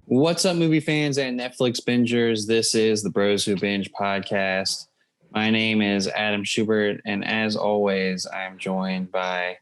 What's up, movie fans and Netflix bingers? This is the Bros Who Binge podcast. My name is Adam Schubert, and as always, I'm joined by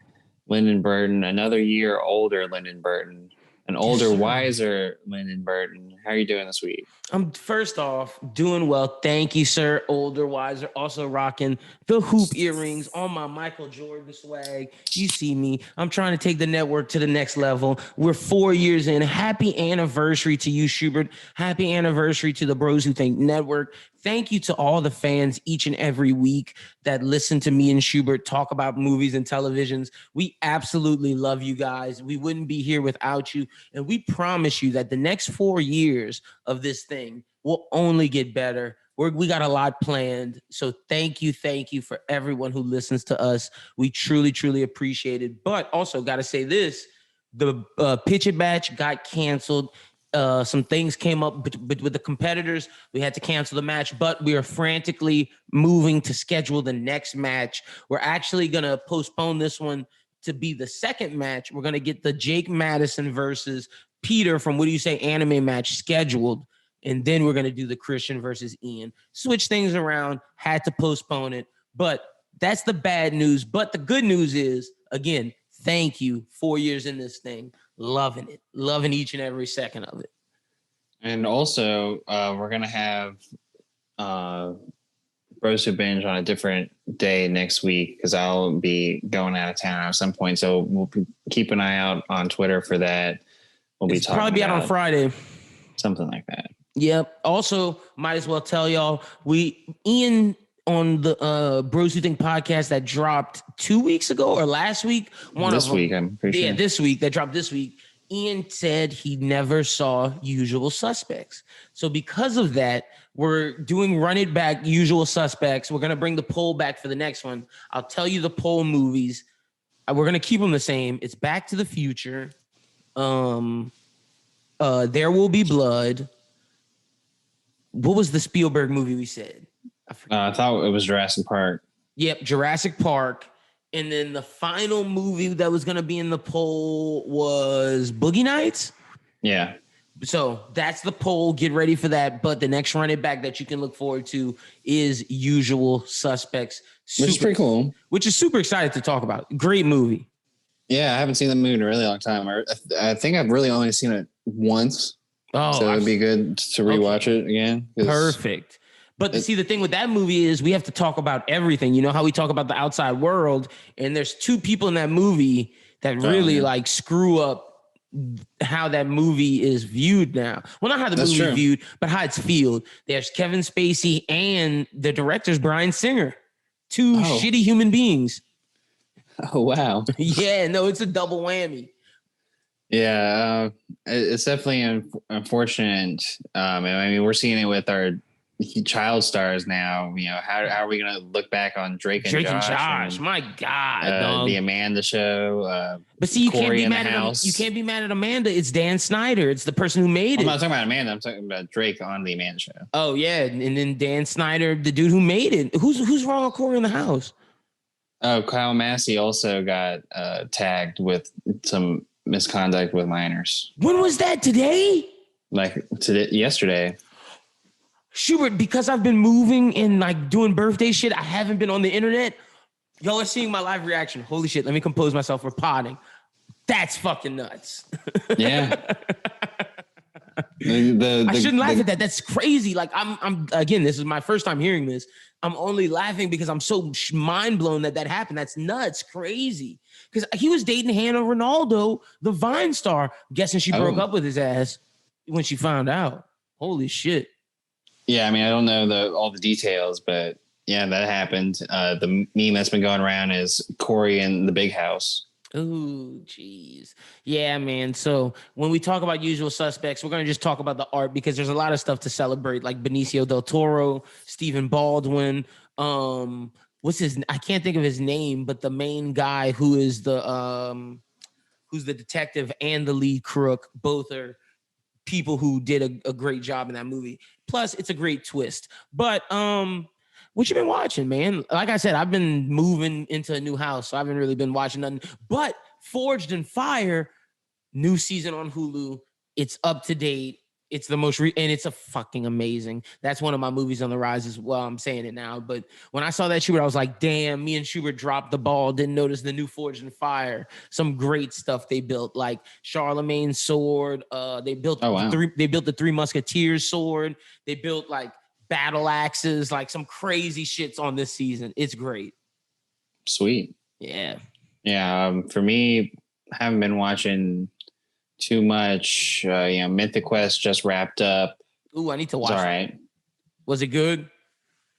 Lyndon Burton, another year older Lyndon Burton, an older, wiser Lyndon Burton. How are you doing this week? I'm first off doing well. Thank you, sir. Older, wiser. Also rocking the hoop earrings on my Michael Jordan swag. You see me. I'm trying to take the network to the next level. We're 4 years in. Happy anniversary to you, Schubert. Happy anniversary to the Bros Who Think Network. Thank you to all the fans each and every week that listen to me and Schubert talk about movies and televisions. We absolutely love you guys. We wouldn't be here without you. And we promise you that the next 4 years of this thing will only get better. We got a lot planned. So thank you for everyone who listens to us. We truly, truly appreciate it. But also got to say this, the Pitch It Batch got canceled. Some things came up but with the competitors. We had to cancel the match, but we are frantically moving to schedule the next match. We're actually going to postpone this one to be the second match. We're going to get the Jake Madison versus Peter from What Do You Say Anime match scheduled. And then we're going to do the Christian versus Ian. Switch things around, had to postpone it. But that's the bad news. But the good news is, again, thank you. 4 years in this thing. Loving it. Loving each and every second of it. And also, we're going to have Bros Who Binge on a different day next week because I'll be going out of town at some point. So we'll keep an eye out on Twitter for that. We'll be talking probably be out on Friday. Something like that. Yep. Also, might as well tell y'all, Ian on the Bros Who Think podcast that dropped 2 weeks ago or last week. This week, I'm pretty sure. Yeah, this week. That dropped this week. Ian said he never saw Usual Suspects. So because of that, we're doing Run It Back, Usual Suspects. We're going to bring the poll back for the next one. I'll tell you the poll movies. We're going to keep them the same. It's Back to the Future. There Will Be Blood. What was the Spielberg movie we said? I thought it was Jurassic Park. Yep, Jurassic Park. And then the final movie that was going to be in the poll was Boogie Nights. Yeah. So that's the poll. Get ready for that. But the next Run It Back that you can look forward to is Usual Suspects. Which is pretty cool. Which is super excited to talk about. Great movie. Yeah, I haven't seen the movie in a really long time. I think I've really only seen it once. Oh, so it'd be good to rewatch it again. Perfect. But see, the thing with that movie is we have to talk about everything. You know how we talk about the outside world, and there's two people in that movie that really like screw up how that movie is viewed now. Well, not how the movie is viewed, but how it's viewed. There's Kevin Spacey and the director's Bryan Singer. Two shitty human beings. Oh, wow. Yeah, no, it's a double whammy. Yeah, it's definitely unfortunate. I mean, we're seeing it with our child stars now. You know, how are we going to look back on Drake and Josh? My God, the Amanda Show. But see, you can't be mad at Amanda. It's Dan Snyder. It's the person who made it. I'm not talking about Amanda. I'm talking about Drake on the Amanda Show. Oh yeah, and then Dan Snyder, the dude who made it. Who's wrong with Corey in the House? Oh, Kyle Massey also got tagged with some misconduct with minors. When was that? Today? Yesterday. Schubert, because I've been moving and like doing birthday shit, I haven't been on the internet. Y'all are seeing my live reaction. Holy shit, let me compose myself for potting. That's fucking nuts. Yeah. I shouldn't laugh at that. That's crazy. Like I'm again, this is my first time hearing this. I'm only laughing because I'm so mind blown that happened. That's nuts, crazy. Because he was dating Hannah Ronaldo, the Vine star. Guessing she broke up with his ass when she found out. Holy shit. Yeah, I mean, I don't know all the details, but yeah, that happened. The meme that's been going around is Corey in the big house. Oh, geez. Yeah, man. So when we talk about Usual Suspects, we're going to just talk about the art because there's a lot of stuff to celebrate, like Benicio del Toro, Stephen Baldwin. I can't think of his name, but the main guy who's the detective and the lead crook, both are people who did a great job in that movie. Plus, it's a great twist. But What you been watching, man? Like I said, I've been moving into a new house, so I haven't really been watching nothing. But Forged in Fire, new season on Hulu. It's up to date. It's the most and it's a fucking amazing. That's one of my movies on the rise as well. I'm saying it now, but when I saw that Schubert, I was like, damn, me and Schubert dropped the ball. Didn't notice the new Forged in Fire. Some great stuff they built, like Charlemagne's sword. They built the Three Musketeers sword. They built like battle axes, like some crazy shits on this season. It's great. Sweet. Yeah. Yeah. For me, I haven't been watching too much. Mythic Quest just wrapped up. Ooh, I need to watch it. All right. Was it good?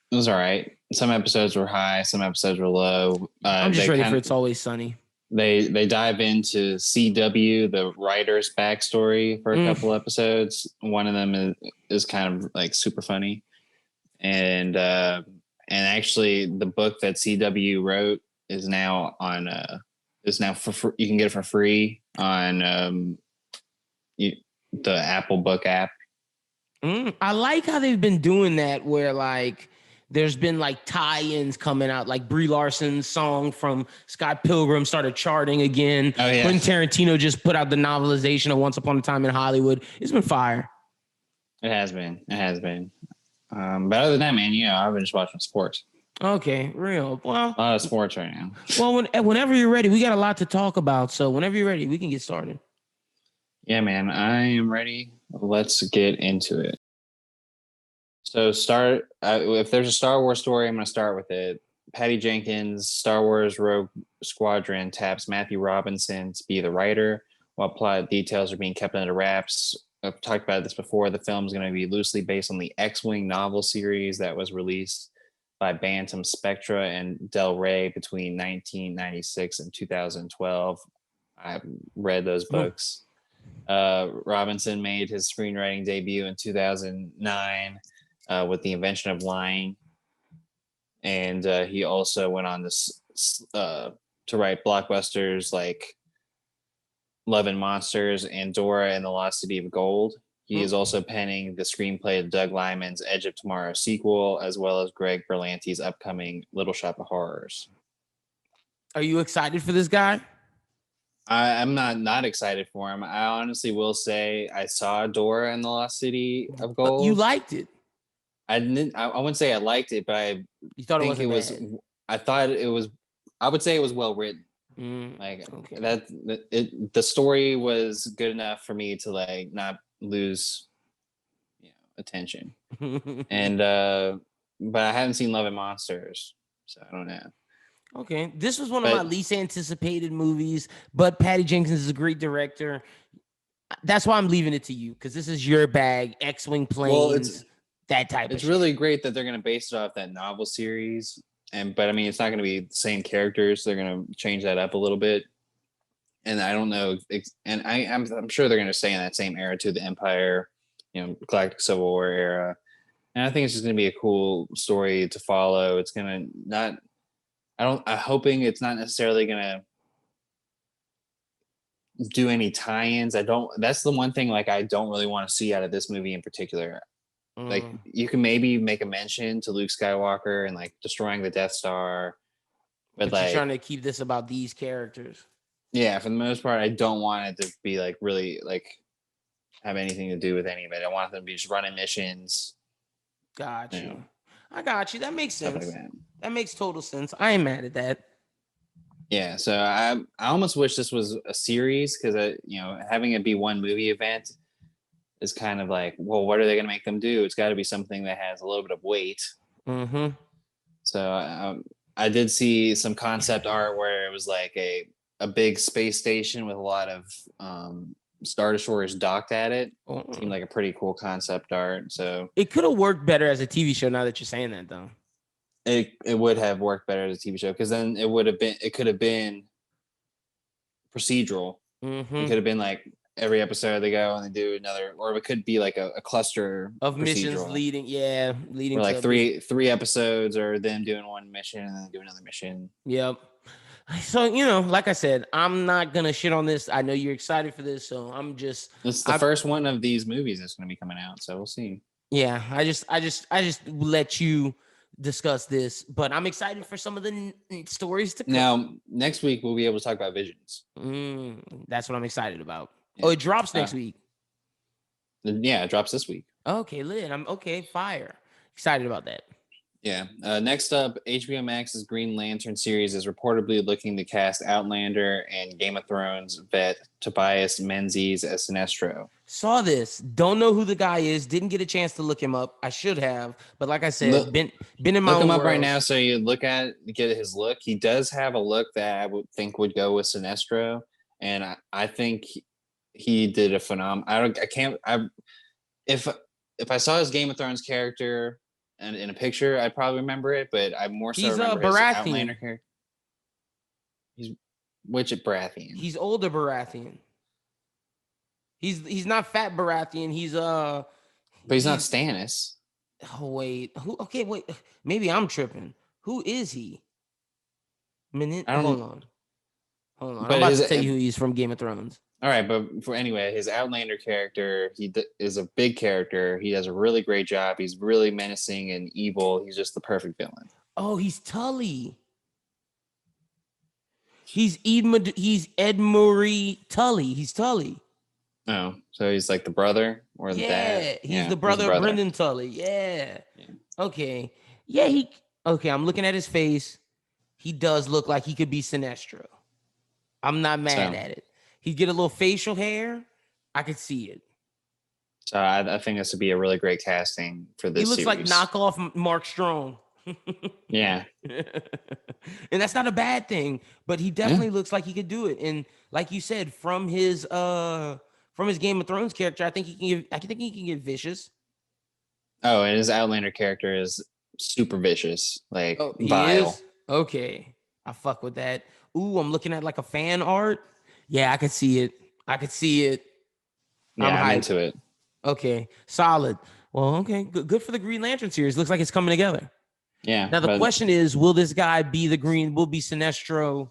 It was all right. Some episodes were high, some episodes were low. I'm just ready for It's Always Sunny. They dive into CW, the writer's backstory for a couple episodes. One of them is kind of like super funny. And actually the book that CW wrote is now on you can get it for free on the Apple Book app. I like how they've been doing that, where like there's been like tie-ins coming out, like Brie Larson's song from Scott Pilgrim started charting again. Oh, yeah. Quentin Tarantino just put out the novelization of Once Upon a Time in Hollywood. It's been fire. It has been. But other than that, man, I've been just watching sports. Okay, real. Well, a lot of sports right now. Well, whenever you're ready, we got a lot to talk about. So whenever you're ready, we can get started. Yeah, man, I am ready. Let's get into it. So if there's a Star Wars story, I'm going to start with it. Patty Jenkins' Star Wars Rogue Squadron taps Matthew Robinson to be the writer, while plot details are being kept under wraps. I've talked about this before. The film is going to be loosely based on the X-Wing novel series that was released by Bantam Spectra and Del Rey between 1996 and 2012. I read those books. Robinson made his screenwriting debut in 2009 with The Invention of Lying. And he also went on to write blockbusters like Love and Monsters and Dora and the Lost City of Gold. He is also penning the screenplay of Doug Liman's Edge of Tomorrow sequel, as well as Greg Berlanti's upcoming Little Shop of Horrors. Are you excited for this guy? I'm not excited for him. I honestly will say I saw Dora and the Lost City of Gold. You liked it. I wouldn't say I liked it, but you thought it wasn't bad. I thought it was. I would say it was well written. The story was good enough for me to like not lose attention. And but I haven't seen Love and Monsters, so I don't know. Okay, this was one of my least anticipated movies, but Patty Jenkins is a great director. That's why I'm leaving it to you, because this is your bag. X-Wing planes, that type of shit. It's really great that they're going to base it off that novel series, but I mean, it's not going to be the same characters. They're going to change that up a little bit, and I don't know. And I'm sure they're going to stay in that same era to the Empire, Galactic Civil War era, and I think it's just going to be a cool story to follow. It's going to not. I'm hoping it's not necessarily gonna do any tie-ins. That's the one thing like I don't really want to see out of this movie in particular. Like you can maybe make a mention to Luke Skywalker and like destroying the Death Star, but like you're trying to keep this about these characters. Yeah, for the most part, I don't want it to be like really like have anything to do with any of it. I want them to be just running missions. Gotcha. I got you. That makes sense. Like that makes total sense. I ain't mad at that. Yeah, so I almost wish this was a series, because having it be one movie event is kind of like, well, what are they going to make them do? It's got to be something that has a little bit of weight. So I did see some concept art where it was like a big space station with a lot of Star Destroyers docked at it. Seemed like a pretty cool concept art. So it could have worked better as a TV show. Now that you're saying that, though, it would have worked better as a TV show, because then it could have been procedural. It could have been like every episode they go and they do another, or it could be like a cluster of missions leading or like three episodes, or them doing one mission and then do another mission. Yep. So, like I said, I'm not going to shit on this. I know you're excited for this, so it's the first one of these movies that's going to be coming out, so we'll see. Yeah, I just let you discuss this, but I'm excited for some of the stories to come. Now, next week we'll be able to talk about Visions. That's what I'm excited about. Yeah. Oh, it drops next week. Yeah, it drops this week. Okay, lit. I'm okay. Fire. Excited about that. Yeah. Next up, HBO Max's Green Lantern series is reportedly looking to cast Outlander and Game of Thrones vet Tobias Menzies as Sinestro. Saw this. Don't know who the guy is. Didn't get a chance to look him up. I should have, but like I said, been in my own look him up world. right now. So you get his look. He does have a look that I would think would go with Sinestro, and I think he did a phenomenal. If I saw his Game of Thrones character and in a picture, I'd probably remember it, but I more so remember his Outlander character. He's which Baratheon? He's older Baratheon. He's not fat Baratheon. But he's not Stannis. Oh wait, who? Okay, wait. Maybe I'm tripping. Who is he? Hold on. I'm about to tell you who he's from Game of Thrones. All right, but his Outlander character, is a big character. He does a really great job. He's really menacing and evil. He's just the perfect villain. Oh, he's Tully. He's Ed Murray Tully. He's Tully. Oh, so he's like the brother or the dad? He's the brother of Brendan Tully. Yeah. Okay. Yeah, I'm looking at his face. He does look like he could be Sinestro. I'm not mad at it. He get a little facial hair. I could see it. So I think this would be a really great casting for this series. He looks like knockoff Mark Strong. Yeah. And that's not a bad thing, but he definitely looks like he could do it. And like you said, from his Game of Thrones character, I think he can get vicious. Oh, and his Outlander character is super vicious, like vile. Is? Okay. I fuck with that. Ooh, I'm looking at like a fan art. Yeah, I could see it. Yeah, I'm into it. Okay, solid. Well, okay, good for the Green Lantern series. Looks like it's coming together. Yeah. Now the question is, will this guy be will be Sinestro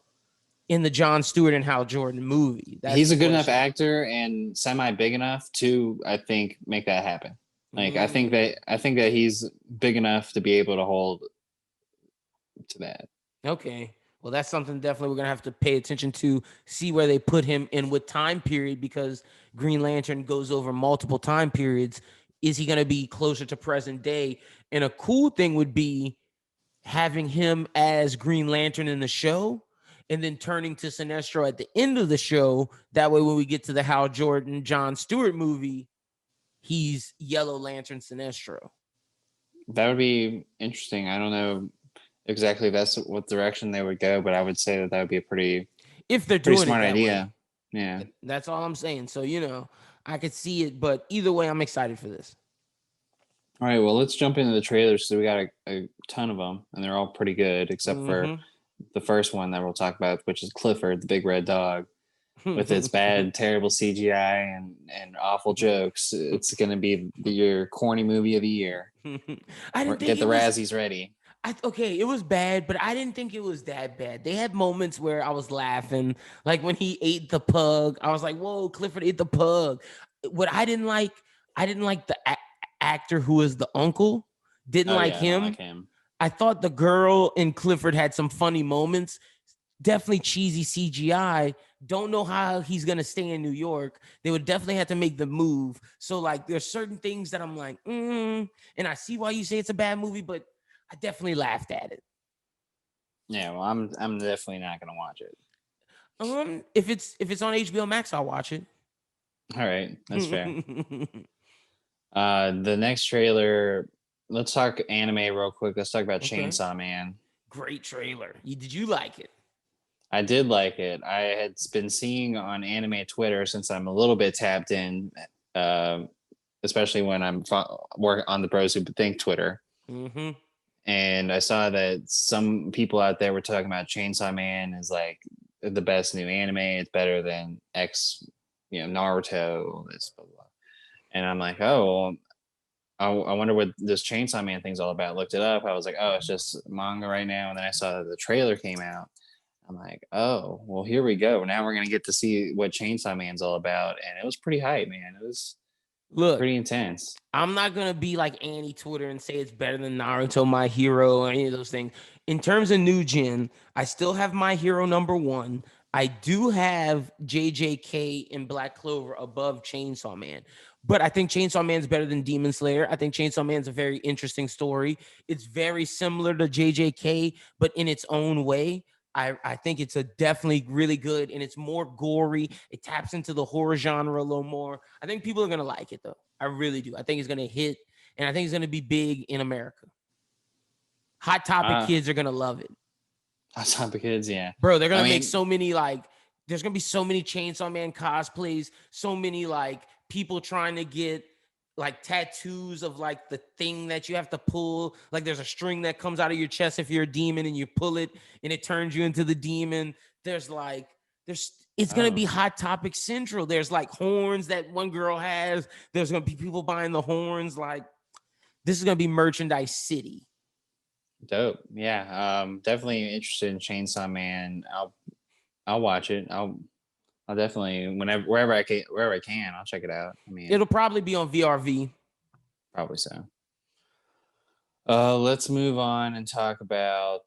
in the Jon Stewart and Hal Jordan movie? He's a good enough actor and semi big enough to, I think, make that happen. Like I think that he's big enough to be able to hold to that. Okay. Well, that's something definitely we're going to have to pay attention to, see where they put him in what time period, because Green Lantern goes over multiple time periods. Is he going to be closer to present day? And a cool thing would be having him as Green Lantern in the show and then turning to Sinestro at the end of the show. That way, when we get to the Hal Jordan, Jon Stewart movie, he's Yellow Lantern Sinestro. That would be interesting. I don't know exactly that's what direction they would go, but I would say that would be a pretty smart idea. Yeah, that's all I'm saying. So I could see it, but either way, I'm excited for this. All right, well, let's jump into the trailers. So we got a ton of them, and they're all pretty good, except for the first one that we'll talk about, which is Clifford, the big red dog, with its bad, terrible CGI and awful jokes. It's going to be your corny movie of the year. Get the Razzies ready. It was bad, but I didn't think it was that bad. They had moments where I was laughing, like when he ate the pug. I was like, "Whoa, Clifford ate the pug." What I didn't like the actor who was the uncle. Didn't like him. I don't like him. I thought the girl in Clifford had some funny moments. Definitely cheesy CGI. Don't know how he's gonna stay in New York. They would definitely have to make the move. So like, there's certain things that I'm like, and I see why you say it's a bad movie, but I definitely laughed at it. Yeah, well, I'm definitely not gonna watch it. If it's on HBO Max, I'll watch it. All right, that's fair. The next trailer. Let's talk anime real quick. Let's talk about Chainsaw Man. Great trailer. Did you like it? I did like it. I had been seeing on anime Twitter since I'm a little bit tapped in, especially when I'm working on the Bros Who Think Twitter. And I saw that some people out there were talking about Chainsaw Man is like the best new anime. It's better than Naruto. This blah, blah. And I'm like, oh, I wonder what this Chainsaw Man thing's all about. Looked it up. I was like, oh, it's just manga right now. And then I saw that the trailer came out. I'm like, oh, well, here we go. Now we're gonna get to see what Chainsaw Man's all about. And it was pretty hype, man. It was Look, pretty intense. I'm not gonna be like anti-Twitter and say it's better than Naruto, My Hero, or any of those things. In terms of new gen, I still have My Hero #1. I do have JJK and Black Clover above Chainsaw Man, but I think Chainsaw Man's better than Demon Slayer. I think Chainsaw Man's a very interesting story. It's very similar to JJK, but in its own way. I think it's a definitely really good, and it's more gory. It taps into the horror genre a little more. I think people are gonna like it though. I really do. I think it's gonna hit, and I think it's gonna be big in America. Hot Topic kids are gonna love it. Hot Topic kids, yeah, bro. They're gonna make so many like. There's gonna be so many Chainsaw Man cosplays. So many like people trying to get like tattoos of like the thing that you have to pull. Like there's a string that comes out of your chest if you're a demon, and you pull it, and it turns you into the demon. There's it's gonna be Hot Topic Central. There's like horns that one girl has. There's gonna be people buying the horns. Like this is gonna be merchandise city. Dope. Yeah. Definitely interested in Chainsaw Man. I'll watch it. I'll definitely wherever I can, I'll check it out. I mean, it'll probably be on VRV. Probably so. Let's move on and talk about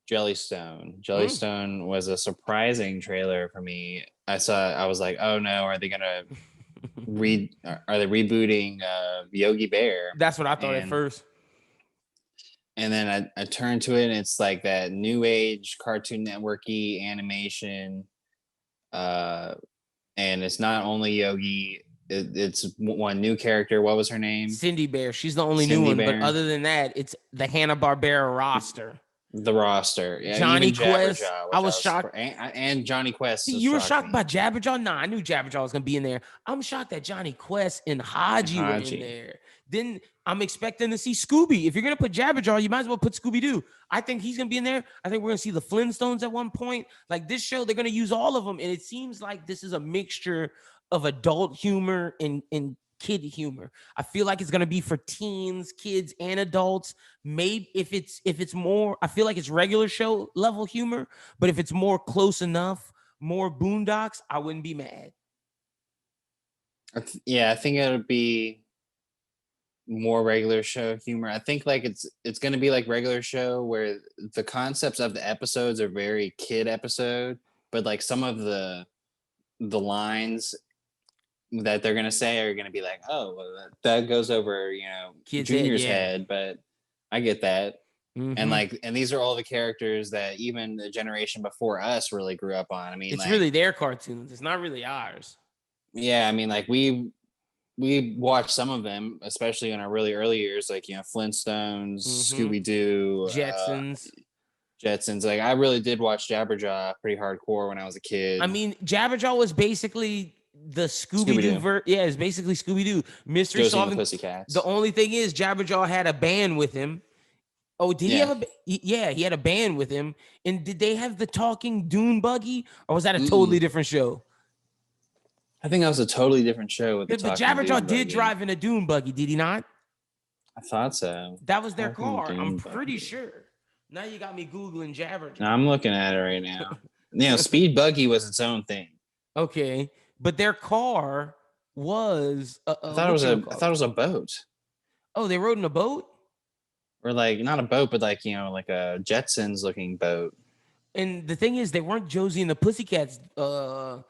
Jellystone. Jellystone was a surprising trailer for me. I was like, oh no, are they gonna are they rebooting Yogi Bear? That's what I thought at first. And then I turned to it, and it's like that new age Cartoon Network-y animation. And it's not only Yogi. It's one new character. What was her name? Cindy Bear. She's the only new one. But other than that, it's the Hanna-Barbera roster. The roster. Yeah, Johnny Quest. I was shocked. And Johnny Quest. You were shocked by Jabberjaw? Nah, I knew Jabberjaw was going to be in there. I'm shocked that Johnny Quest and Haji were in there. Then I'm expecting to see Scooby. If you're going to put Jabberjaw, you might as well put Scooby-Doo. I think he's going to be in there. I think we're going to see the Flintstones at one point. Like this show, they're going to use all of them. And it seems like this is a mixture of adult humor and kid humor. I feel like it's going to be for teens, kids, and adults. Maybe if it's more, I feel like it's regular show level humor, but if it's more close enough, more Boondocks, I wouldn't be mad. Yeah, I think it'll be more regular show humor. I think like it's going to be like regular show where the concepts of the episodes are very kid episode, but like some of the lines that they're gonna say are gonna be like, oh, well, that goes over, Kid's Junior's head, but I get that. Mm-hmm. And these are all the characters that even the generation before us really grew up on. I mean, it's really their cartoons. It's not really ours. Yeah, I mean, like we watched some of them, especially in our really early years, like Flintstones, Scooby-Doo, Jetsons. Like I really did watch Jabberjaw pretty hardcore when I was a kid. I mean, Jabberjaw was basically the Scooby-Doo. It's basically Scooby-Doo. Mystery Solving. The Pussycats. The only thing is Jabberjaw had a band with him. Oh, did he have he had a band with him. And did they have the talking dune buggy, or was that a totally different show? I think that was a totally different show. But Jabberjaw did drive in a dune buggy, did he not? I thought so. That was their car. I'm pretty sure. Now you got me Googling Jabberjaw. No, I'm looking at it right now. Speed buggy was its own thing. Okay. But their car was I thought it was a boat. Oh, they rode in a boat? Or like not a boat, but like like a Jetsons looking boat. And the thing is, they weren't Josie and the Pussycats band.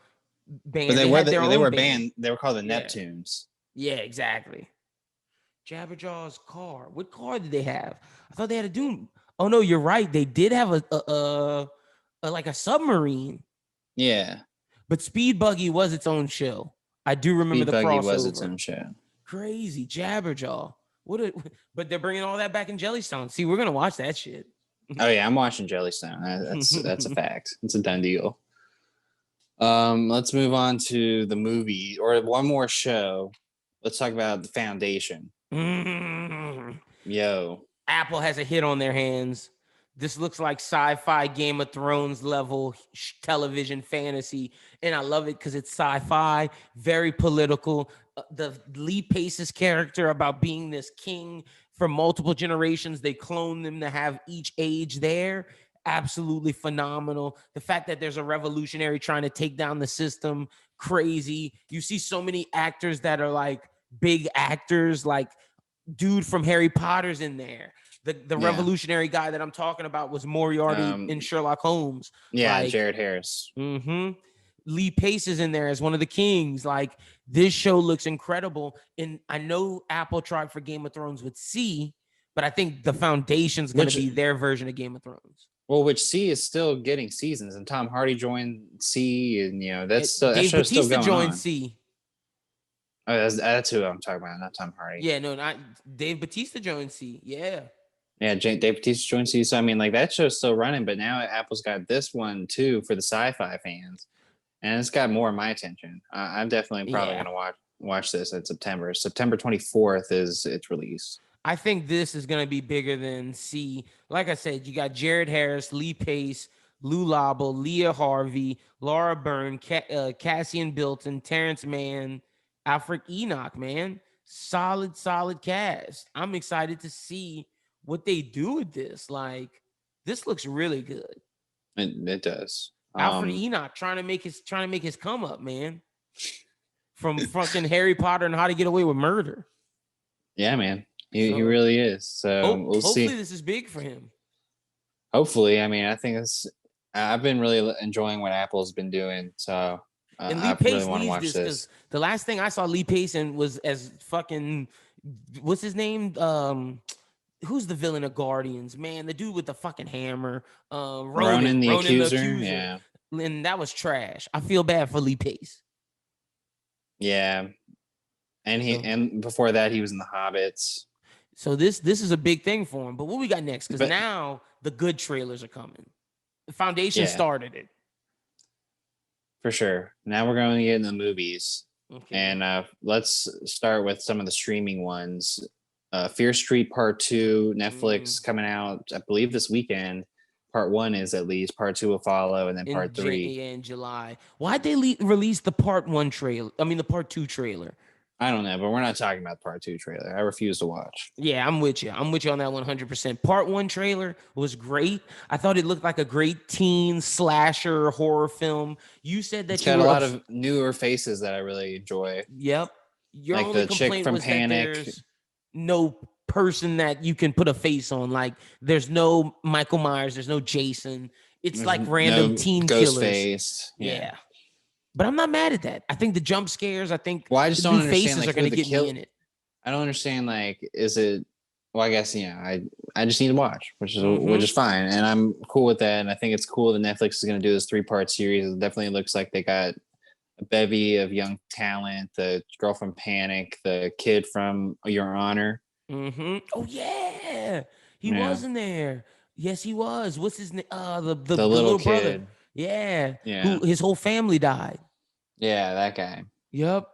But they were band. They were called the Neptunes. Yeah, exactly. Jabberjaw's car. What car did they have? I thought they had a Doom. Oh no, you're right. They did have a like a submarine. Yeah. But Speed Buggy was its own show. I do remember the crossover. Speed Buggy was its own show. Crazy. Jabberjaw. But they're bringing all that back in Jellystone. See, we're going to watch that shit. Oh, yeah. I'm watching Jellystone. That's a fact. It's a done deal. Let's move on to the movie or one more show. Let's talk about The Foundation. Yo. Apple has a hit on their hands. This looks like sci-fi Game of Thrones level television fantasy. And I love it because it's sci-fi, very political. The Lee Pace's character about being this king for multiple generations. They clone them to have each age there. Absolutely phenomenal. The fact that there's a revolutionary trying to take down the system, crazy. You see so many actors that are like big actors, like dude from Harry Potter's in there. The revolutionary guy that I'm talking about was Moriarty in Sherlock Holmes. Yeah, like, Jared Harris. Lee Pace is in there as one of the kings. Like, this show looks incredible. And I know Apple tried for Game of Thrones with C, but I think the foundation's going to be their version of Game of Thrones. Well, which C is still getting seasons, and Tom Hardy joined C, and that's still Dave that show's Bautista still going joined on. C. Oh, that's who I'm talking about, not Tom Hardy. Yeah, no, not Dave Bautista joined C. Yeah. Yeah, Dave Bautista joined C. So I mean, like, that show's still running, but now Apple's got this one too for the sci-fi fans, and it's got more of my attention. I'm definitely probably gonna watch this in September. September 24th is its release. I think this is going to be bigger than C. Like I said, you got Jared Harris, Lee Pace, Lou Lobel, Leah Harvey, Laura Byrne, Cassian Bilton, Terrence Mann, Alfred Enoch, man. Solid cast. I'm excited to see what they do with this. Like, this looks really good. It does. Alfred Enoch trying to make his come up, man. From fucking Harry Potter and How to Get Away with Murder. Yeah, man. He really is. So we'll see. Hopefully this is big for him. Hopefully. I mean, I think I've been really enjoying what Apple's been doing. So and Lee I Pace really want to watch this. Because the last thing I saw Lee Pace in was as fucking, what's his name? Who's the villain of Guardians? Man, the dude with the fucking hammer. Ronan the Accuser. Yeah. And that was trash. I feel bad for Lee Pace. Yeah. And and before that he was in The Hobbits. So this is a big thing for him. But what we got next? Because now the good trailers are coming. The Foundation started it. For sure. Now we're going to get into the movies. Okay. And let's start with some of the streaming ones. Fear Street Part 2, Netflix coming out, I believe, this weekend. Part 1 is at least. Part 2 will follow, and then Part 3. In July. Why'd they release the Part 1 trailer? I mean, the Part 2 trailer. I don't know, but we're not talking about the Part 2 trailer. I refuse to watch. Yeah, I'm with you. I'm with you on that 100%. Part 1 trailer was great. I thought it looked like a great teen slasher horror film. You said that it's got a lot of newer faces that I really enjoy. Yep. Your like the chick from Panic. There's no person that you can put a face on. Like, there's no Michael Myers. There's no Jason. It's like random teen killers. Ghost-faced. Yeah. But I'm not mad at that. I think the jump scares, I think I just don't understand, faces are going to get me in it. I don't understand, like, is it, well, I guess, I just need to watch, which is fine. And I'm cool with that. And I think it's cool that Netflix is going to do this 3-part series. It definitely looks like they got a bevy of young talent, the girl from Panic, the kid from Your Honor. Oh, yeah. He was in there. Yes, he was. What's his name? The little brother. kid. Yeah. Who, his whole family died. Yeah, that guy. Yep.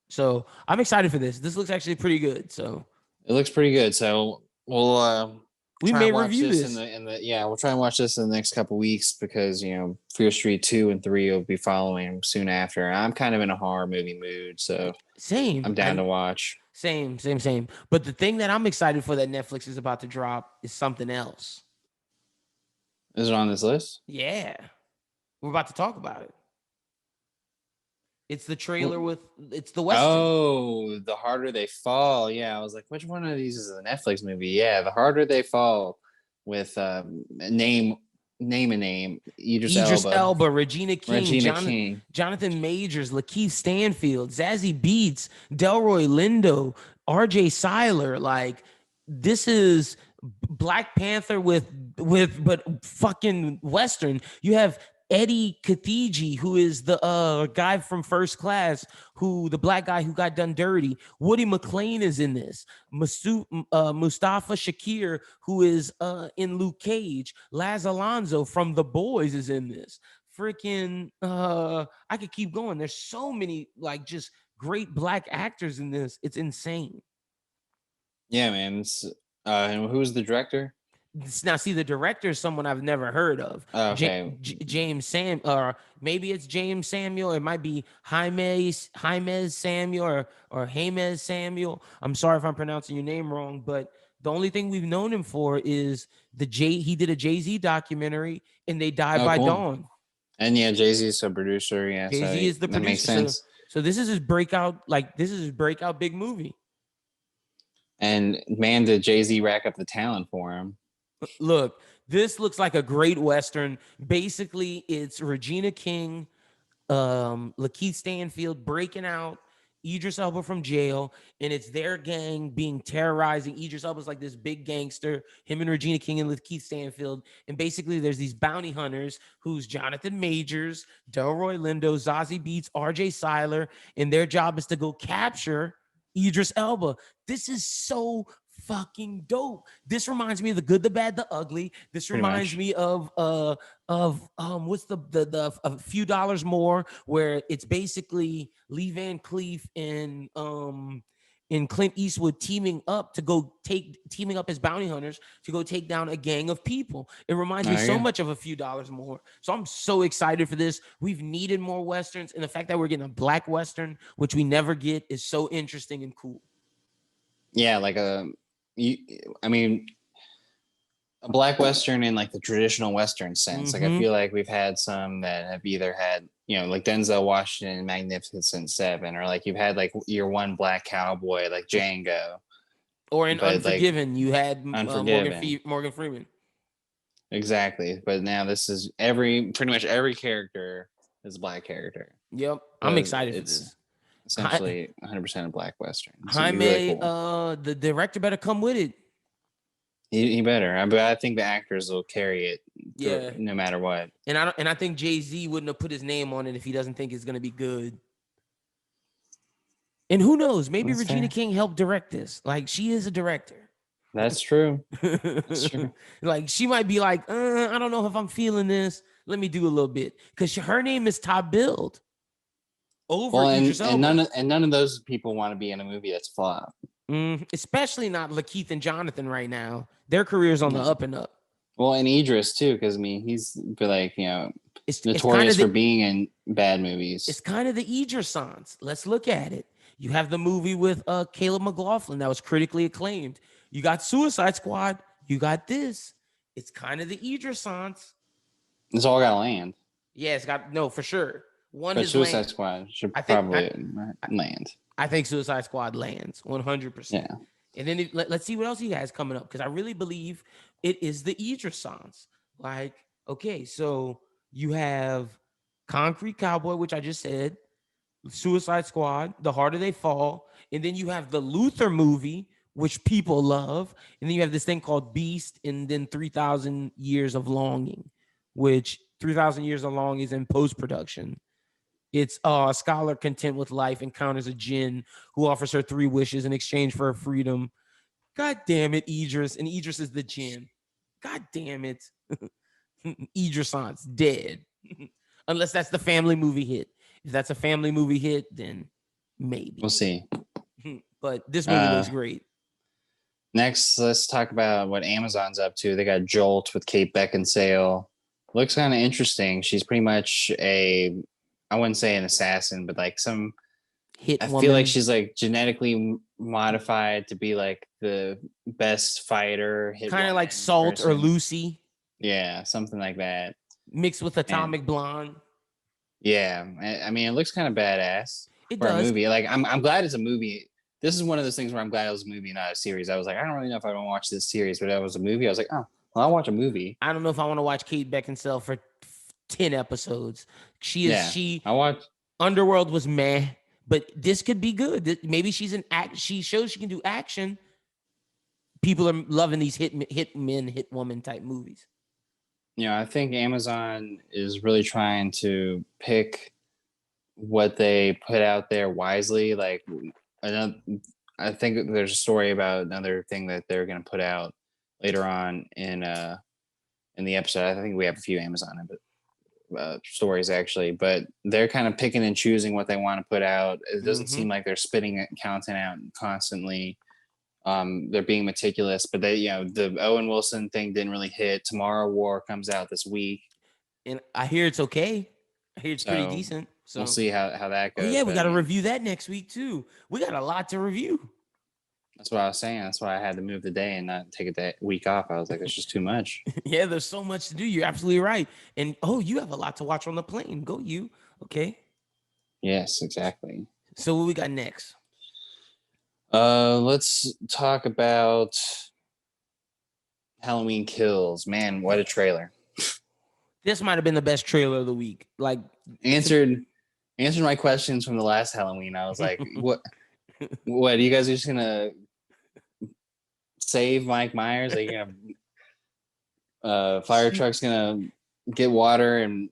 So I'm excited for this. This looks actually pretty good. So it looks pretty good. So we may review this we'll try and watch this in the next couple weeks because Fear Street 2 and 3 will be following soon after. I'm kind of in a horror movie mood, so same. I'm down to watch. Same. But the thing that I'm excited for that Netflix is about to drop is something else. Is it on this list? Yeah. We're about to talk about it. It's the trailer it's the Western. Oh, The Harder They Fall. Yeah, I was like, which one of these is a Netflix movie? Yeah, The Harder They Fall with name a name. Idris Elba, Regina King, Jonathan Majors, Lakeith Stanfield, Zazie Beetz, Delroy Lindo, RJ Seiler. Like, this is Black Panther but fucking Western. You have Eddie Khadiji, who is the guy from First Class, the black guy who got done dirty. Woody McClain is in this. Mustafa Shakir, who is in Luke Cage. Laz Alonso from The Boys is in this. Freaking, I could keep going. There's so many, like, just great black actors in this. It's insane. Yeah, man. And who's the director? Now, see, the director is someone I've never heard of. Okay. James Sam, or maybe it's James Samuel. It might be Jaime Samuel or James Samuel. I'm sorry if I'm pronouncing your name wrong, but the only thing we've known him for is he did a Jay-Z documentary, and They Die by Dawn. And yeah, Jay-Z is a producer. Yeah, Jay-Z is the producer. That makes sense. So this is his breakout. Like this is his breakout big movie. And man, did Jay-Z rack up the talent for him. Look, this looks like a great Western. Basically, it's Regina King, Lakeith Stanfield breaking out Idris Elba from jail, and it's their gang being terrorizing. Idris Elba's like this big gangster, him and Regina King and Lakeith Stanfield. And basically, there's these bounty hunters who's Jonathan Majors, Delroy Lindo, Zazie Beetz, RJ Seiler, and their job is to go capture Idris Elba. This is so fucking dope. This reminds me of The Good, the Bad, the Ugly. This Pretty reminds much. me of what's the A Few Dollars More, where it's basically Lee Van Cleef and Clint Eastwood teaming up as bounty hunters to go take down a gang of people. It reminds me so much of A Few Dollars More. So I'm so excited for this. We've needed more Westerns, and the fact that we're getting a Black Western, which we never get, is so interesting and cool. Yeah, like I mean, a Black Western in like the traditional Western sense. Like I feel like we've had some that have either had, like Denzel Washington in Magnificent Seven, or like you've had like your one black cowboy like Django. Or in Unforgiven, you had Morgan Freeman. Exactly. But now this is pretty much every character is a black character. Yep. I'm excited for this. Essentially 100% a Black Western. Jaime, really cool. The director better come with it. He better. But I think the actors will carry it no matter what. And I think Jay-Z wouldn't have put his name on it if he doesn't think it's going to be good. And who knows? Maybe Regina King helped direct this. Like, she is a director. That's true. That's true. Like, she might be like, I don't know if I'm feeling this. Let me do a little bit. Because her name is Top Build. And none of those people want to be in a movie that's flop. Especially not Lakeith and Jonathan right now. Their career's on the up and up. Well, and Idris too, because I mean he's like notorious for being in bad movies. It's kind of the Idris-sance. Let's look at it. You have the movie with Caleb McLaughlin that was critically acclaimed. You got Suicide Squad. You got this. It's kind of the Idris-sance. It's all got to land. Yeah, it's got for sure. But Suicide Squad should probably land. I think Suicide Squad lands 100%. Yeah. And then let's see what else he has coming up, because I really believe it is the Idris-sance. Like, okay, so you have Concrete Cowboy, which I just said, Suicide Squad, The Harder They Fall, and then you have the Luther movie, which people love, and then you have this thing called Beast, and then 3,000 Years of Longing, which 3,000 Years of Longing is in post-production. It's a scholar content with life encounters a jinn who offers her 3 wishes in exchange for her freedom. God damn it, Idris. And Idris is the jinn. God damn it. Idris-sance dead. Unless that's the family movie hit. If that's a family movie hit, then maybe. We'll see. But this movie looks great. Next, let's talk about what Amazon's up to. They got Jolt with Kate Beckinsale. Looks kind of interesting. She's pretty much I wouldn't say an assassin, but like some hit woman. I feel like she's like genetically modified to be like the best fighter. Kind of like Salt person. Or Lucy. Yeah, something like that. Mixed with Atomic Blonde. Yeah, I mean, it looks kind of badass for a movie. Like, I'm glad it's a movie. This is one of those things where I'm glad it was a movie, not a series. I was like, I don't really know if I want to watch this series, but it was a movie. I was like, oh, well, I'll watch a movie. I don't know if I want to watch Kate Beckinsale for 10 episodes. I watched Underworld was meh, but this could be good. Maybe she's she shows she can do action. People are loving these hit woman type movies. I think Amazon is really trying to pick what they put out there wisely. Like, I think there's a story about another thing that they're going to put out later on in the episode. I think we have a few Amazon stories actually, but they're kind of picking and choosing what they want to put out. It doesn't seem like they're spitting content out constantly. They're being meticulous, but the Owen Wilson thing didn't really hit. Tomorrow War comes out this week, and I hear it's okay. I hear it's pretty decent. So we'll see how that goes. Oh, yeah, we got to review that next week too. We got a lot to review. That's what I was saying. That's why I had to move the day and not take a week off. I was like, it's just too much. Yeah, there's so much to do. You're absolutely right. And you have a lot to watch on the plane. Go you. Okay. Yes, exactly. So what we got next? Let's talk about Halloween Kills. Man, what a trailer. This might have been the best trailer of the week. Like, Answered my questions from the last Halloween. I was like, what are you guys are just gonna save Mike Myers? Are you gonna fire truck's gonna get water and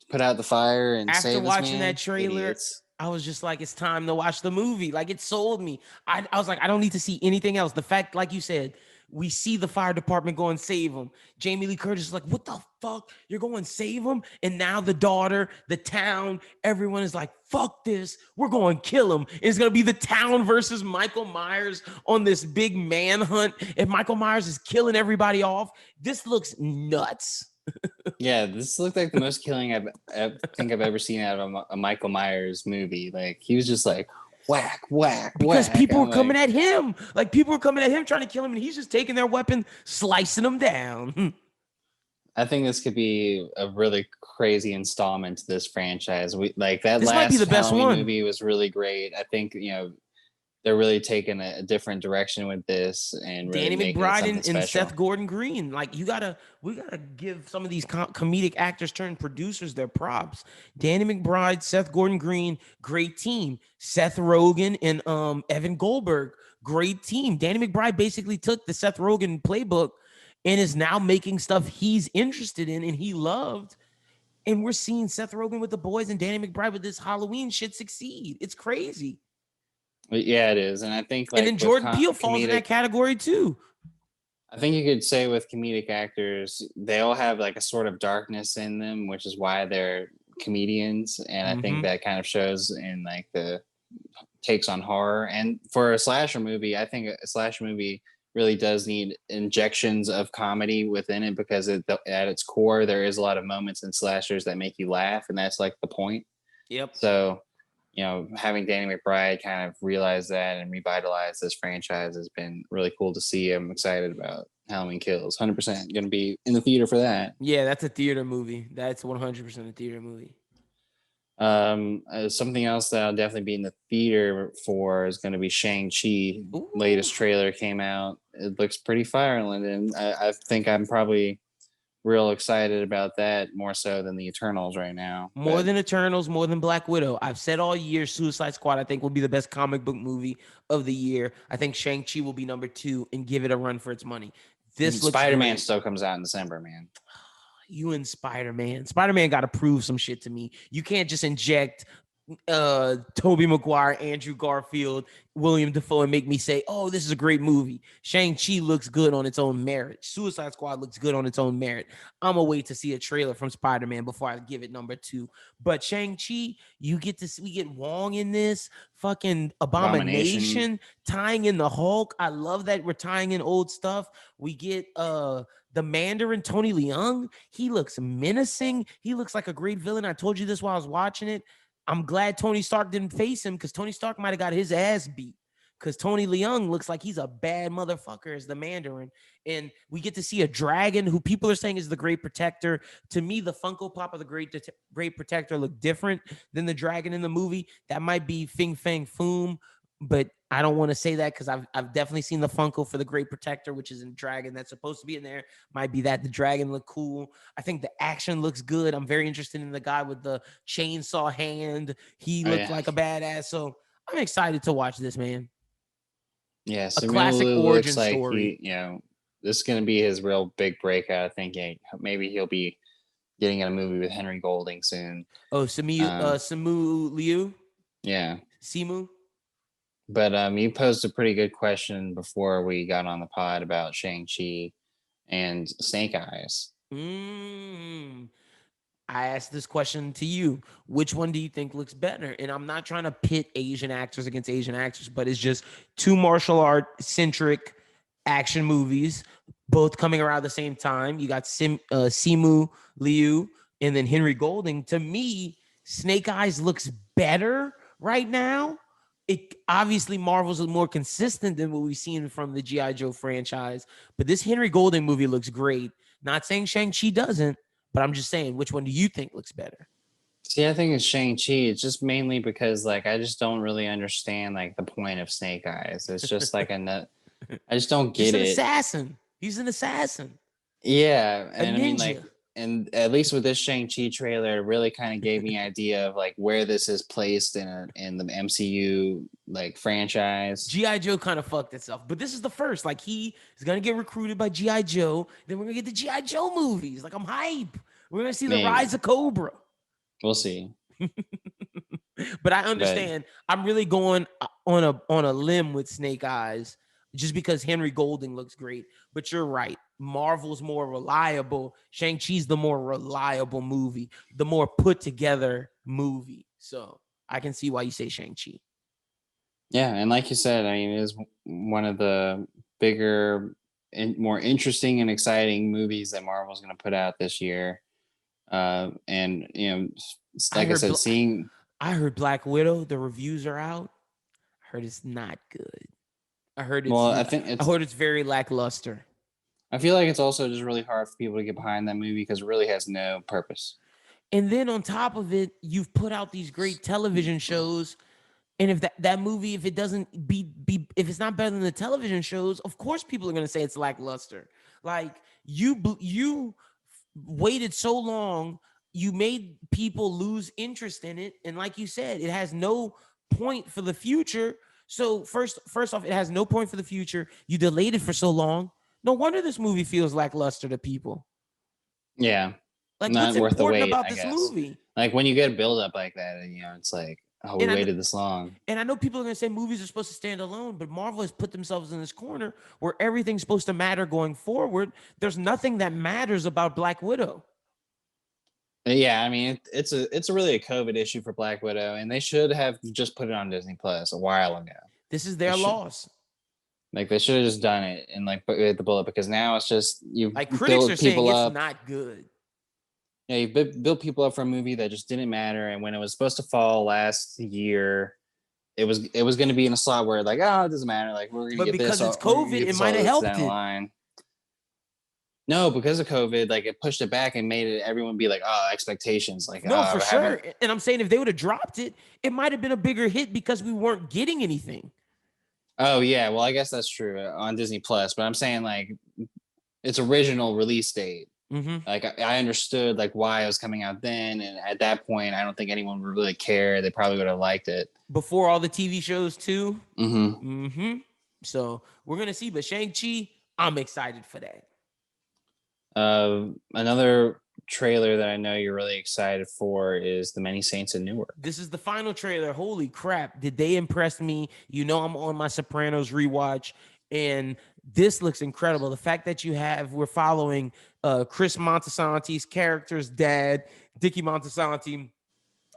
put out the fire and after save this watching man? that trailer, Idiots. I was just like, it's time to watch the movie. Like, it sold me. I was like, I don't need to see anything else. The fact, like you said, we see the fire department go and save him. Jamie Lee Curtis is like, what the fuck? You're going to save him? And now the daughter, the town, everyone is like, fuck this. We're going to kill him. It's going to be the town versus Michael Myers on this big manhunt. If Michael Myers is killing everybody off, this looks nuts. Yeah, this looked like the most killing I think I've ever seen out of a Michael Myers movie. Like he was just like whack, whack, Because whack. people I'm were coming like, at him. Like people were coming at him trying to kill him, and he's just taking their weapon, slicing them down. I think this could be a really crazy installment to this franchise. We like that This might be last the best Halloween one. movie was really great. I think they're really taking a different direction with this and really Danny making it McBride something and special. Seth Gordon Green. Like we gotta give some of these comedic actors turned producers their props. Danny McBride, Seth Gordon Green, great team. Seth Rogen and Evan Goldberg, great team. Danny McBride basically took the Seth Rogen playbook and is now making stuff he's interested in and he loved. And we're seeing Seth Rogen with the boys and Danny McBride with this Halloween shit succeed. It's crazy. But yeah, it is, and I think And like then with Jordan Peele falls in that category too. I think you could say with comedic actors, they all have like a sort of darkness in them, which is why they're comedians. And I think that kind of shows in like the takes on horror. And for a slasher movie, I think a slasher movie really does need injections of comedy within it because at its core, there is a lot of moments in slashers that make you laugh. And that's like the point. Yep. So, having Danny McBride kind of realize that and revitalize this franchise has been really cool to see. I'm excited about Halloween Kills. 100% going to be in the theater for that. Yeah, that's a theater movie. That's 100% a theater movie. Something else that I'll definitely be in the theater for is going to be Shang Chi. Latest trailer came out. It looks pretty fire, and I think I'm probably real excited about that more so than the Eternals right now. More than Eternals, more than Black Widow. I've said all year Suicide Squad I think will be the best comic book movie of the year. I think Shang-Chi will be number 2 and give it a run for its money. This looks Spider-Man great. still comes out in December, man. You and Spider-Man. Spider-Man got to prove some shit to me. You can't just inject Tobey Maguire, Andrew Garfield, William Dafoe, and make me say, oh, this is a great movie. Shang-Chi looks good on its own merit. Suicide Squad looks good on its own merit. I'm gonna wait to see a trailer from Spider-Man before I give it number 2. But Shang-Chi, we get Wong in this, fucking Abomination tying in the Hulk. I love that we're tying in old stuff. We get the Mandarin, Tony Leung. He looks menacing. He looks like a great villain. I told you this while I was watching it. I'm glad Tony Stark didn't face him because Tony Stark might have got his ass beat because Tony Leung looks like he's a bad motherfucker as the Mandarin. And we get to see a dragon who people are saying is the Great Protector. To me, the Funko Pop of the Great Protector looked different than the dragon in the movie. That might be Fing Fang Foom, but I don't want to say that because I've definitely seen the Funko for the Great Protector, which is a dragon that's supposed to be in there. Might be that the dragon looked cool. I think the action looks good. I'm very interested in the guy with the chainsaw hand. He looked like a badass. So I'm excited to watch this, man. Yes, a classic origin looks like story. This is going to be his real big breakout. I think maybe he'll be getting in a movie with Henry Golding soon. Oh, Simu Liu? Yeah. Simu? But you posed a pretty good question before we got on the pod about Shang-Chi and Snake Eyes. I asked this question to you. Which one do you think looks better? And I'm not trying to pit Asian actors against Asian actors, but it's just 2 martial art centric action movies, both coming around the same time. You got Simu Liu and then Henry Golding. To me, Snake Eyes looks better right now. It obviously Marvel's more consistent than what we've seen from the G.I. Joe franchise, but this Henry Golding movie looks great. Not saying Shang-Chi doesn't, but I'm just saying, which one do you think looks better? See, I think it's Shang-Chi. It's just mainly because like I just don't really understand like the point of Snake Eyes. It's just like a nut. I just don't Just get an it. assassin. He's an assassin, Yeah, a and I mean like ninja. and at least with this Shang-Chi trailer, it really kind of gave me an idea of like where this is placed in the MCU like franchise. G.I. Joe kind of fucked itself, but this is the first. Like, he is gonna get recruited by G.I. Joe. Then we're gonna get the G.I. Joe movies. Like, I'm hype. We're gonna see the rise Maybe. of Cobra. We'll see. But I But understand. I'm really going on a limb with Snake Eyes just because Henry Golding looks great. But you're right. Marvel's more reliable. Shang-Chi's the more reliable movie, the more put together movie. So I can see why you say Shang-Chi. yeah, and like you said, I mean, it is one of the bigger and more interesting and exciting movies that Marvel's going to put out this year. And I like I heard said, Bla- seeing I heard Black Widow, the reviews are out. I heard it's not good. I heard well, it's I think I it's heard it's very lackluster. I feel like it's also just really hard for people to get behind that movie because it really has no purpose. And then on top of it, you've put out these great television shows. And if that movie, if it doesn't if it's not better than the television shows, of course people are gonna say it's lackluster. Like, you waited so long, you made people lose interest in it, and like you said, it has no point for the future. So first off, it has no point for the future. You delayed it for so long. No wonder this movie feels lackluster to people. Yeah, Like, what's not worth the important wait, about I this guess. movie? Like when you get a build up like that, and it's like, oh, we And I waited this long. And I know people are going to say movies are supposed to stand alone, but Marvel has put themselves in this corner where everything's supposed to matter going forward. There's nothing that matters about Black Widow. Yeah, I mean, it's really a COVID issue for Black Widow, and they should have just put it on Disney Plus a while ago. This is They their should loss. like they should have just done it and like put the bullet because now it's just you've Like, critics are built saying people it's up. not good. Yeah, you built people up for a movie that just didn't matter, and when it was supposed to fall last year, it was going to be in a slot where like, oh, it doesn't matter. Like we're going to But get this, because it's we're going to COVID, get it this all might have this helped down the it. line. No, because of COVID, like it pushed it back and made it everyone be like, oh, expectations, like, No, for I haven't. sure. And I'm saying if they would have dropped it, it might have been a bigger hit because we weren't getting anything. Oh yeah, well I guess that's true on Disney Plus, but I'm saying like its original release date. Mm-hmm. Like I understood like why it was coming out then, and at that point, I don't think anyone would really care. They probably would have liked it. Before all the TV shows, too. Mm-hmm. Mm-hmm. So we're going to see. But Shang-Chi, I'm excited for that. Another trailer that I know you're really excited for is the Many Saints of Newark. This is the final trailer. Holy crap. Did they impress me? You know, I'm on my Sopranos rewatch, and this looks incredible. The fact that we're following Chris Montesanti's character's dad, Dickie Montesanti,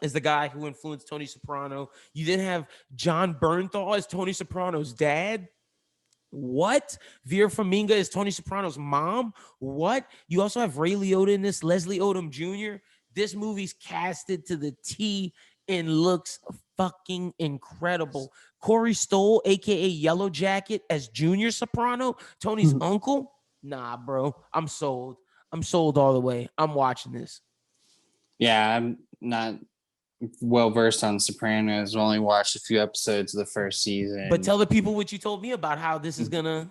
is the guy who influenced Tony Soprano. You then have John Bernthal as Tony Soprano's dad. What? Vera Farmiga is Tony Soprano's mom? What? You also have Ray Liotta in this, Leslie Odom Jr. This movie's casted to the T and looks fucking incredible. Corey Stoll, aka Yellow Jacket, as Junior Soprano, Tony's uncle. Nah, bro, I'm sold. I'm sold all the way. I'm watching this. Yeah, I'm not well versed on Sopranos. I've only watched a few episodes of the first season. But tell the people what you told me about how this is gonna.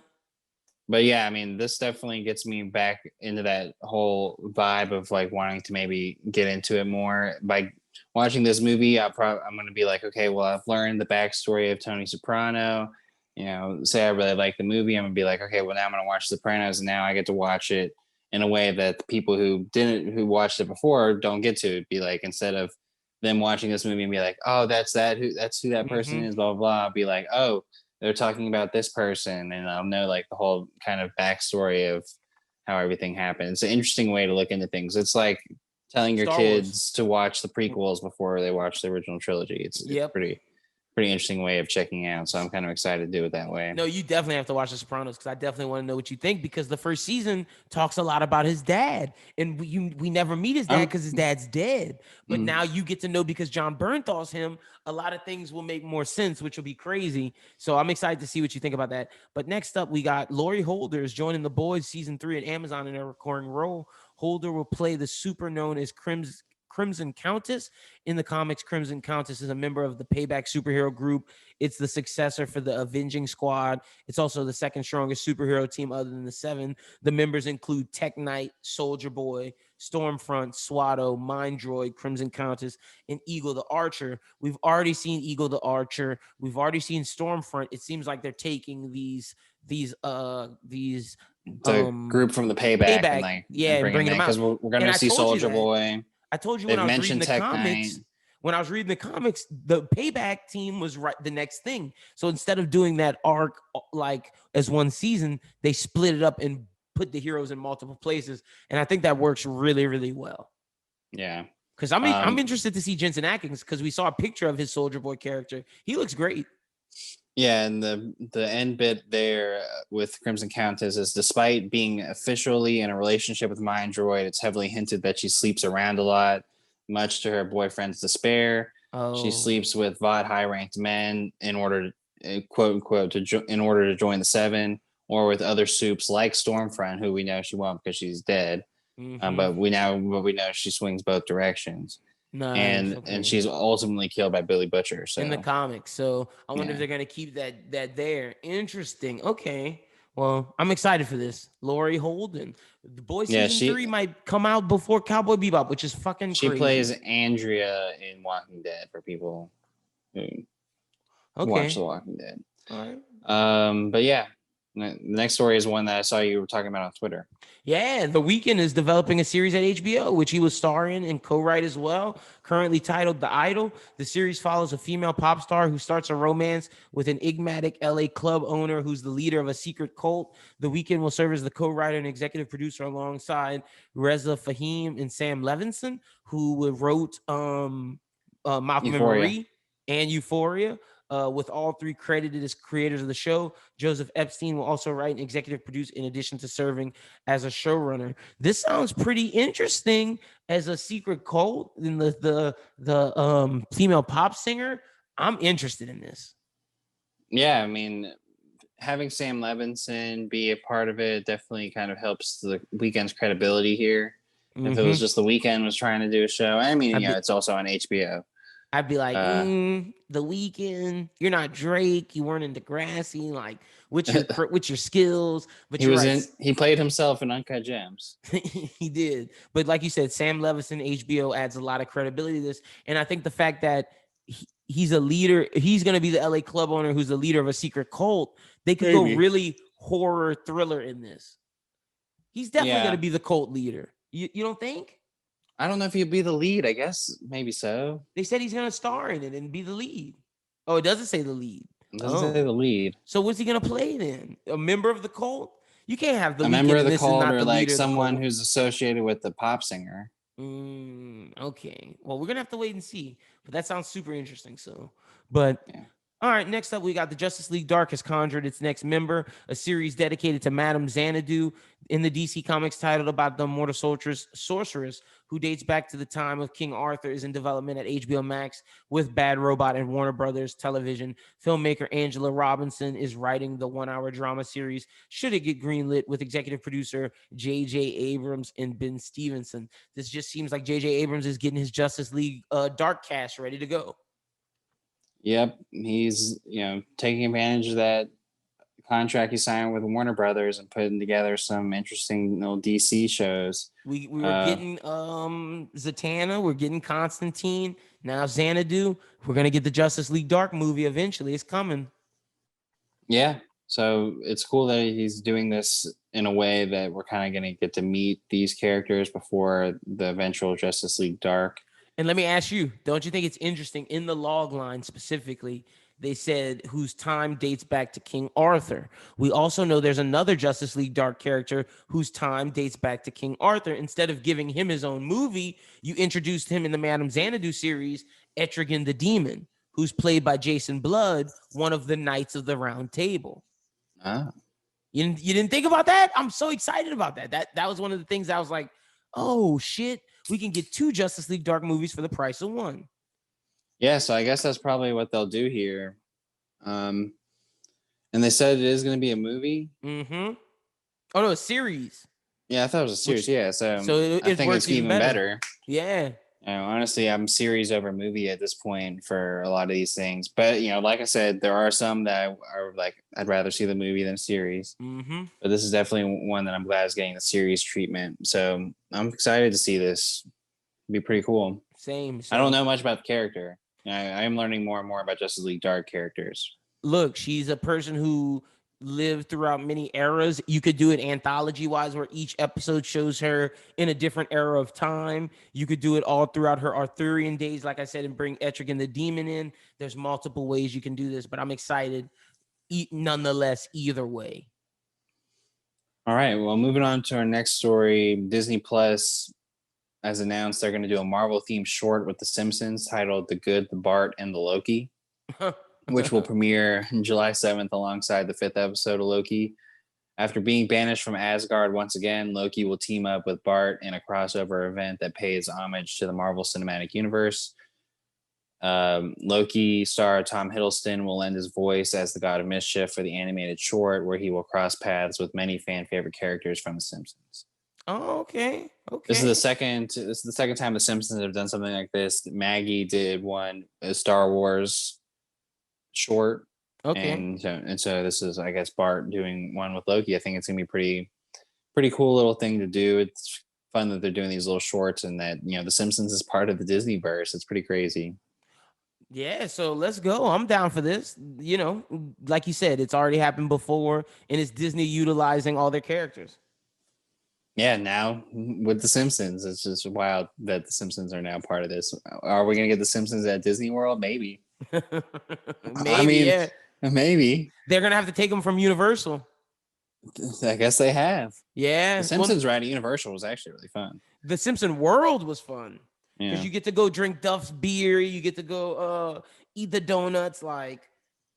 But yeah, I mean, this definitely gets me back into that whole vibe of like wanting to maybe get into it more. By watching this movie, I'm going to be like, okay, well, I've learned the backstory of Tony Soprano. Say I really like the movie, I'm gonna be like, okay, well, now I'm gonna watch Sopranos, and now I get to watch it in a way that the people who watched it before don't get to. Be like, instead of them watching this movie and be like, oh, that's who that person is, blah blah blah. I'll be like, oh, they're talking about this person, and I'll know like the whole kind of backstory of how everything happened. It's an interesting way to look into things. It's like telling your Star kids Wars. to watch the prequels before they watch the original trilogy. It's Yep. pretty interesting way of checking out. So I'm kind of excited to do it that way. No, you definitely have to watch The Sopranos because I definitely want to know what you think, because the first season talks a lot about his dad, and we never meet his dad because his dad's dead. But now you get to know, because John Bernthal's him, a lot of things will make more sense, which will be crazy. So I'm excited to see what you think about that. But next up, we got Laurie Holder is joining The Boys season 3 at Amazon in a recurring role. Holder will play the super known as Crimson Countess. In the comics, Crimson Countess is a member of the Payback superhero group. It's the successor for the Avenging Squad. It's also the second strongest superhero team other than the Seven. The members include Tech Knight, Soldier Boy, Stormfront, Swatto, Mind Droid, Crimson Countess, and Eagle the Archer. We've already seen Eagle the Archer. We've already seen Stormfront. It seems like they're taking these The group from the payback, and Payback, like yeah, and and bring them bringing in them out. because we're going And to I see told you Soldier that. Boy. I told you They've when I was reading mentioned the Tech comics. Knight. When I was reading the comics, the Payback team was right the next thing. So instead of doing that arc like as one season, they split it up and put the heroes in multiple places. And I think that works really, really well. Yeah. Because I'm interested to see Jensen Atkins because we saw a picture of his Soldier Boy character. He looks great. Yeah, and the end bit there with Crimson Countess is despite being officially in a relationship with Mind Droid, it's heavily hinted that she sleeps around a lot, much to her boyfriend's despair. Oh. She sleeps with VOD high-ranked men in order, quote unquote, in order to join the Seven, or with other soups like Stormfront, who we know she won't because she's dead. But we know she swings both directions. Nice. And she's ultimately killed by Billy Butcher. So in the comics. So I wonder if they're gonna keep that there. Interesting. Okay. Well, I'm excited for this. Laurie Holden. The Boy season 3 might come out before Cowboy Bebop, which is fucking crazy. She plays Andrea in Walking Dead for people who watch The Walking Dead. All right. But yeah, the next story is one that I saw you were talking about on Twitter. Yeah, The Weeknd is developing a series at HBO, which he was starring and co-write as well, currently titled The Idol. The series follows a female pop star who starts a romance with an enigmatic LA club owner who's the leader of a secret cult. The Weeknd will serve as the co-writer and executive producer alongside Reza Fahim and Sam Levinson, who wrote Malcolm and Marie and Euphoria. With all three credited as creators of the show. Joseph Epstein will also write and executive produce in addition to serving as a showrunner. This sounds pretty interesting as a secret cult in the female pop singer. I'm interested in this. Yeah, I mean, having Sam Levinson be a part of it definitely kind of helps the Weeknd's credibility here. If it was just The Weeknd was trying to do a show, I mean, it's also on HBO. I'd be like, The Weeknd, you're not Drake, you weren't in Degrassi, like, what's your skills? But he played himself in Uncut Gems. He did. But like you said, Sam Levinson, HBO adds a lot of credibility to this. And I think the fact that he's a leader, he's going to be the LA club owner who's the leader of a secret cult, they could go really horror thriller in this. He's definitely going to be the cult leader. You don't think? I don't know if he'd be the lead. I guess maybe so. They said he's going to star in it and be the lead. Oh, it doesn't say the lead. It doesn't say the lead. So what's he going to play then? A member of the cult? You can't have the member of the cult or like someone who's associated with the pop singer. Okay. Well, we're going to have to wait and see. But that sounds super interesting. So, but... Yeah. All right, next up, we got the Justice League Dark has conjured its next member, a series dedicated to Madame Xanadu in the DC Comics titled about the immortal sorceress who dates back to the time of King Arthur is in development at HBO Max with Bad Robot and Warner Brothers Television. Filmmaker Angela Robinson is writing the one-hour drama series should it get greenlit with executive producer J.J. Abrams and Ben Stevenson. This just seems like J.J. Abrams is getting his Justice League Dark cast ready to go. Yep, he's taking advantage of that contract he signed with Warner Brothers and putting together some interesting little DC shows. We were getting Zatanna, we're getting Constantine, now Xanadu. We're gonna get the Justice League Dark movie eventually. It's coming. Yeah, so it's cool that he's doing this in a way that we're kind of gonna get to meet these characters before the eventual Justice League Dark. And let me ask you, don't you think it's interesting in the log line specifically, they said whose time dates back to King Arthur. We also know there's another Justice League Dark character whose time dates back to King Arthur. Instead of giving him his own movie, you introduced him in the Madame Xanadu series, Etrigan the Demon, who's played by Jason Blood, one of the Knights of the Round Table. Ah. You didn't think about that? I'm so excited about that. That was one of the things I was like, oh, shit. We can get 2 Justice League Dark movies for the price of 1. Yeah, so I guess that's probably what they'll do here. And they said it is going to be a movie. Mm-hmm. Oh no, a series. Yeah, I thought it was a series. So I think it's even better. Yeah. Honestly, I'm series over movie at this point for a lot of these things. But like I said, there are some that are like I'd rather see the movie than series. Mm-hmm. But this is definitely one that I'm glad is getting the series treatment. So I'm excited to see this. It'd be pretty cool. Same. I don't So know much about the character. I am learning more and more about Justice League Dark characters. look, she's a person who lived throughout many eras. You could do it anthology wise, where each episode shows her in a different era of time. You could do it all throughout her Arthurian days, like I said, and bring Etrigan the Demon in. There's multiple ways you can do this, but I'm excited nonetheless, either way. All right. Well, moving on to our next story. Disney Plus has announced they're going to do a Marvel themed short with The Simpsons titled The Good, the Bart, and the Loki, which will premiere July 7th alongside the fifth episode of Loki. After being banished from Asgard once again, Loki will team up with Bart in a crossover event that pays homage to the Marvel Cinematic Universe. Loki star Tom Hiddleston will lend his voice as the God of Mischief for the animated short, where he will cross paths with many fan favorite characters from The Simpsons. Oh, okay. This is Okay. the second. This is the second time The Simpsons have done something like this. Maggie did one, a Star Wars short, Okay. and so this is, I guess, Bart doing one with Loki. I think it's gonna be pretty cool little thing to do. It's fun that they're doing these little shorts, and that The Simpsons is part of the Disney verse. It's pretty crazy. Yeah, so let's go. I'm down for this. Like you said, it's already happened before, and it's Disney utilizing all their characters. Yeah, now with The Simpsons, it's just wild that The Simpsons are now part of this. Are we gonna get The Simpsons at Disney World? Maybe. I Maybe, mean, yeah. maybe. They're gonna have to take them from Universal. I guess they have. The Yeah. Well, Simpsons ride at Universal was actually really fun. the Simpson World was fun because Yeah, you get to go drink Duff's beer, you get to go eat the donuts,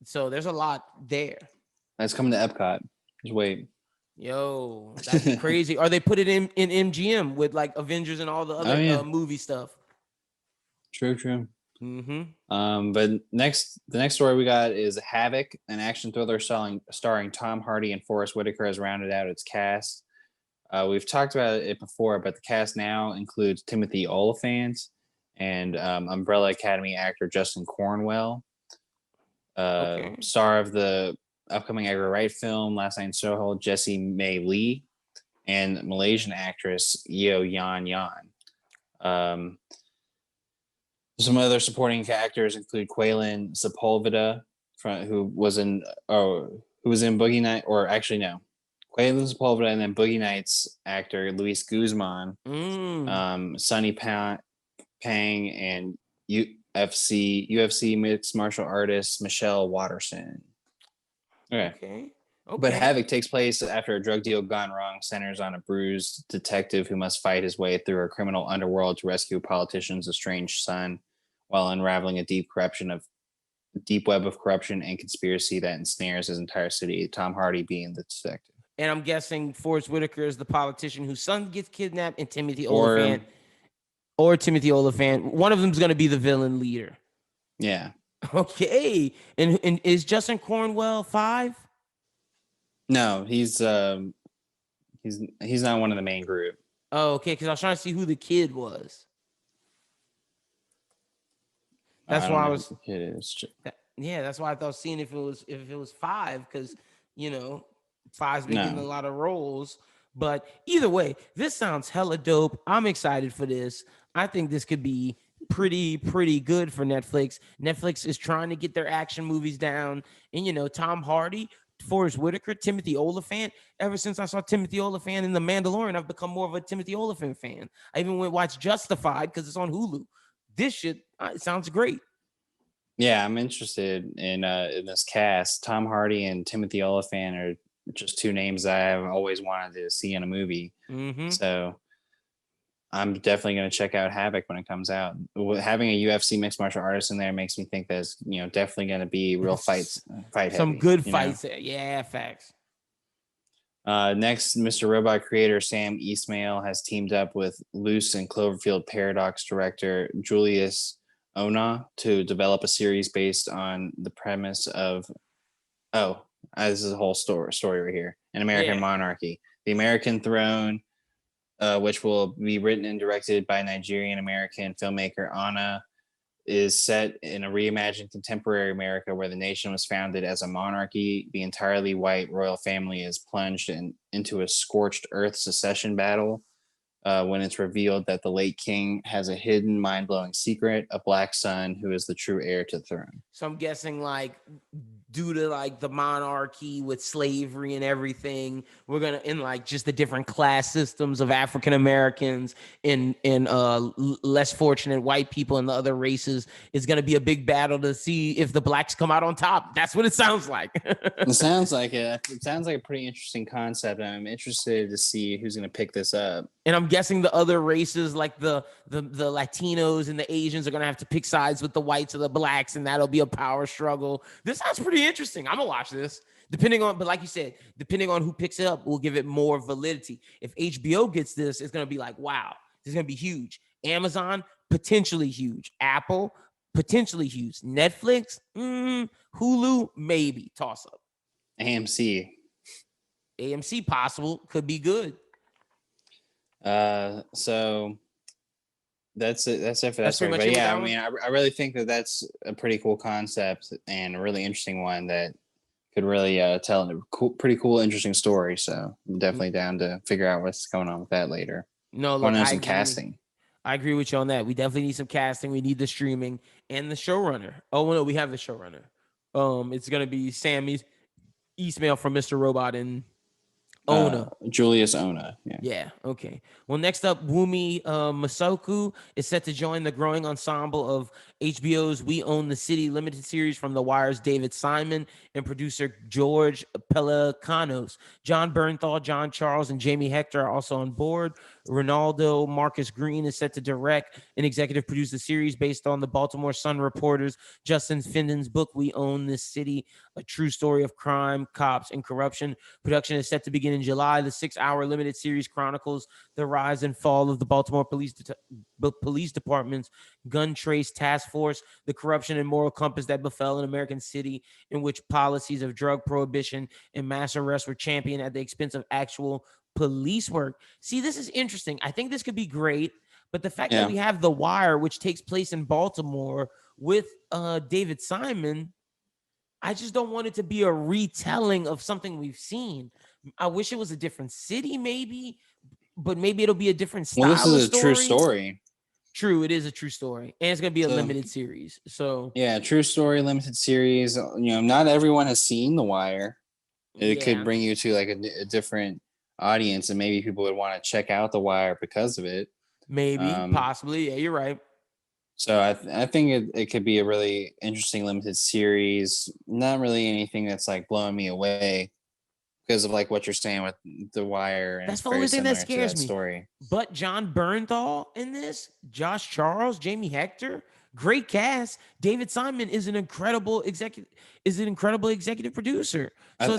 so there's a lot there. that's coming to Epcot. Just wait. Yo, that'd be crazy. Or they put it in MGM with like Avengers and all the Oh other yeah, movie stuff. true. Mm-hmm. But the next story we got is Havoc, an action thriller starring Tom Hardy and Forrest Whitaker has rounded out its cast. We've talked about it before, but the cast now includes Timothy Olyphant and Umbrella Academy actor Justin Cornwell, Okay. star of the upcoming Edgar Wright film Last Night in Soho, Jessie May Lee, and Malaysian actress Yeo Yan Yan. Some other supporting actors include Quaylen Sepulveda, who was in Boogie Night, or actually no, Quaylen Sepulveda, and then Boogie Nights actor Luis Guzman, Mm. Sonny Pang, and UFC mixed martial artist Michelle Watterson. Okay. But Okay. Havoc takes place after a drug deal gone wrong centers on a bruised detective who must fight his way through a criminal underworld to rescue a politician's estranged son while unraveling a deep web of corruption and conspiracy that ensnares his entire city, Tom Hardy being the detective. And I'm guessing Forrest Whitaker is the politician whose son gets kidnapped, and Timothy Or Oliphant. One of them is going to be the villain leader. yeah. Okay. And is Justin Cornwell 5? No, he's not one of the main group. Oh, okay. Because I was trying to see who the kid was. That's I don't why I know was. who the kid is. Yeah, that's why I thought seeing if it was 5, because Five's been getting a No. lot of roles. But either way, this sounds hella dope. I'm excited for this. I think this could be pretty good for Netflix. Netflix is trying to get their action movies down. And Tom Hardy, Forrest Whitaker, Timothy Olyphant. Ever since I saw Timothy Olyphant in The Mandalorian, I've become more of a Timothy Olyphant fan. I even went watch Justified because it's on Hulu. This shit it sounds great. Yeah, I'm interested in this cast. Tom Hardy and Timothy Olyphant are just two names that I've always wanted to see in a movie. Mm-hmm. So I'm definitely going to check out Havoc when it comes out. Having a UFC mixed martial artist in there makes me think there's definitely going to be real fight Some heavy. good fights. Yeah, facts. Next, Mr. Robot creator Sam Esmail has teamed up with Loose and Cloverfield Paradox director Julius Ona to develop a series based on the premise of this is a whole story right here. An American Yeah. monarchy. The American throne which will be written and directed by Nigerian-American filmmaker Anna, is set in a reimagined contemporary America where the nation was founded as a monarchy. The entirely white royal family is plunged into a scorched earth secession battle when it's revealed that the late king has a hidden, mind-blowing secret, a black son who is the true heir to the throne. So I'm guessing like due to like the monarchy with slavery and everything, we're gonna in like just the different class systems of African Americans and less fortunate white people and the other races is gonna be a big battle to see if the blacks come out on top. That's what it sounds like. It sounds like it. It sounds like a pretty interesting concept. I'm interested to see who's gonna pick this up. And I'm guessing the other races, like the Latinos and the Asians, are gonna have to pick sides with the whites or the blacks, and that'll be a power struggle. This sounds pretty interesting. I'm gonna watch this. But like you said, depending on who picks it up, we'll give it more validity. If HBO gets this, it's gonna be like, wow, this is gonna be huge. Amazon, potentially huge. Apple, potentially huge. Netflix, Hulu, maybe toss up. AMC, possible, could be good. So that's it. That's it for that story. But yeah, I mean, I really think that that's a pretty cool concept and a really interesting one that could really tell a pretty cool, interesting story. So I'm definitely down to figure out what's going on with that later. No, look, I some casting. I agree with you on that. We definitely need some casting. We need the streaming and the showrunner. Oh no, we have the showrunner. It's gonna be Sam Esmail from Mr. Robot and Ona. Julius Ona. Yeah. Okay. Well, next up, Wumi Masoku is set to join the growing ensemble of HBO's We Own the City limited series from The Wire's David Simon and producer George Pelecanos. John Bernthal, John Charles, and Jamie Hector are also on board. Ronaldo Marcus Green is set to direct and executive produce the series based on the Baltimore Sun reporter's Justin Finden's book, We Own This City, a true story of crime, cops, and corruption. Production is set to begin in July. The 6-hour limited series chronicles the rise and fall of the Baltimore Police Department's gun trace task force, the corruption and moral compass that befell an American city in which policies of drug prohibition and mass arrest were championed at the expense of actual police work. See, this is interesting. I think this could be great, but the fact that we have The Wire, which takes place in Baltimore with David Simon, I just don't want it to be a retelling of something we've seen. I wish it was a different city, maybe, but maybe it'll be a different style. Well, this is a true story. True, it is a true story, and it's gonna be a limited series. So yeah, true story, limited series. You know, not everyone has seen The Wire. It could bring you to like a different audience, and maybe people would want to check out The Wire because of it. Maybe, possibly. Yeah, you're right. So I think it could be a really interesting limited series. Not really anything that's like blowing me away because of like what you're saying with The Wire. And that's the only thing that scares me. Story. But John Bernthal in this, Josh Charles, Jamie Hector, great cast. David Simon is an incredible executive producer. So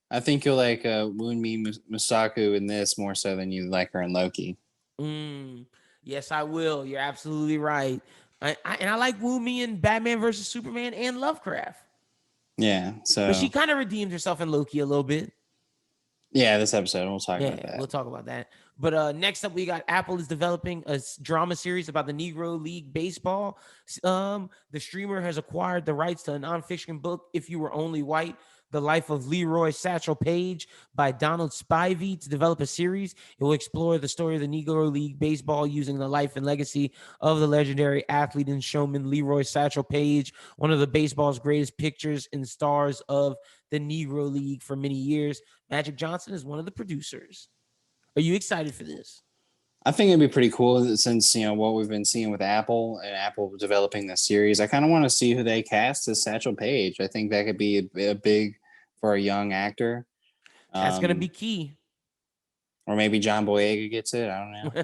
I think you'll like Wunmi Masaku in this more so than you like her in Loki. Yes, I will. You're absolutely right. I like Wunmi in Batman versus Superman and Lovecraft. Yeah, but she kind of redeemed herself in Loki a little bit. Yeah, this episode we'll talk about that. We'll talk about that. But next up, we got Apple is developing a drama series about the Negro League Baseball. The streamer has acquired the rights to a nonfiction book, If You Were Only White, The Life of Leroy Satchel Paige by Donald Spivey to develop a series. It will explore the story of the Negro League Baseball using the life and legacy of the legendary athlete and showman Leroy Satchel Paige, one of the baseball's greatest pictures and stars of the Negro League for many years. Magic Johnson is one of the producers. Are you excited for this? I think it'd be pretty cool since, you know, what we've been seeing with Apple and Apple developing this series. I kind of want to see who they cast as Satchel Paige. I think that could be a big for a young actor. That's going to be key. Or maybe John Boyega gets it. I don't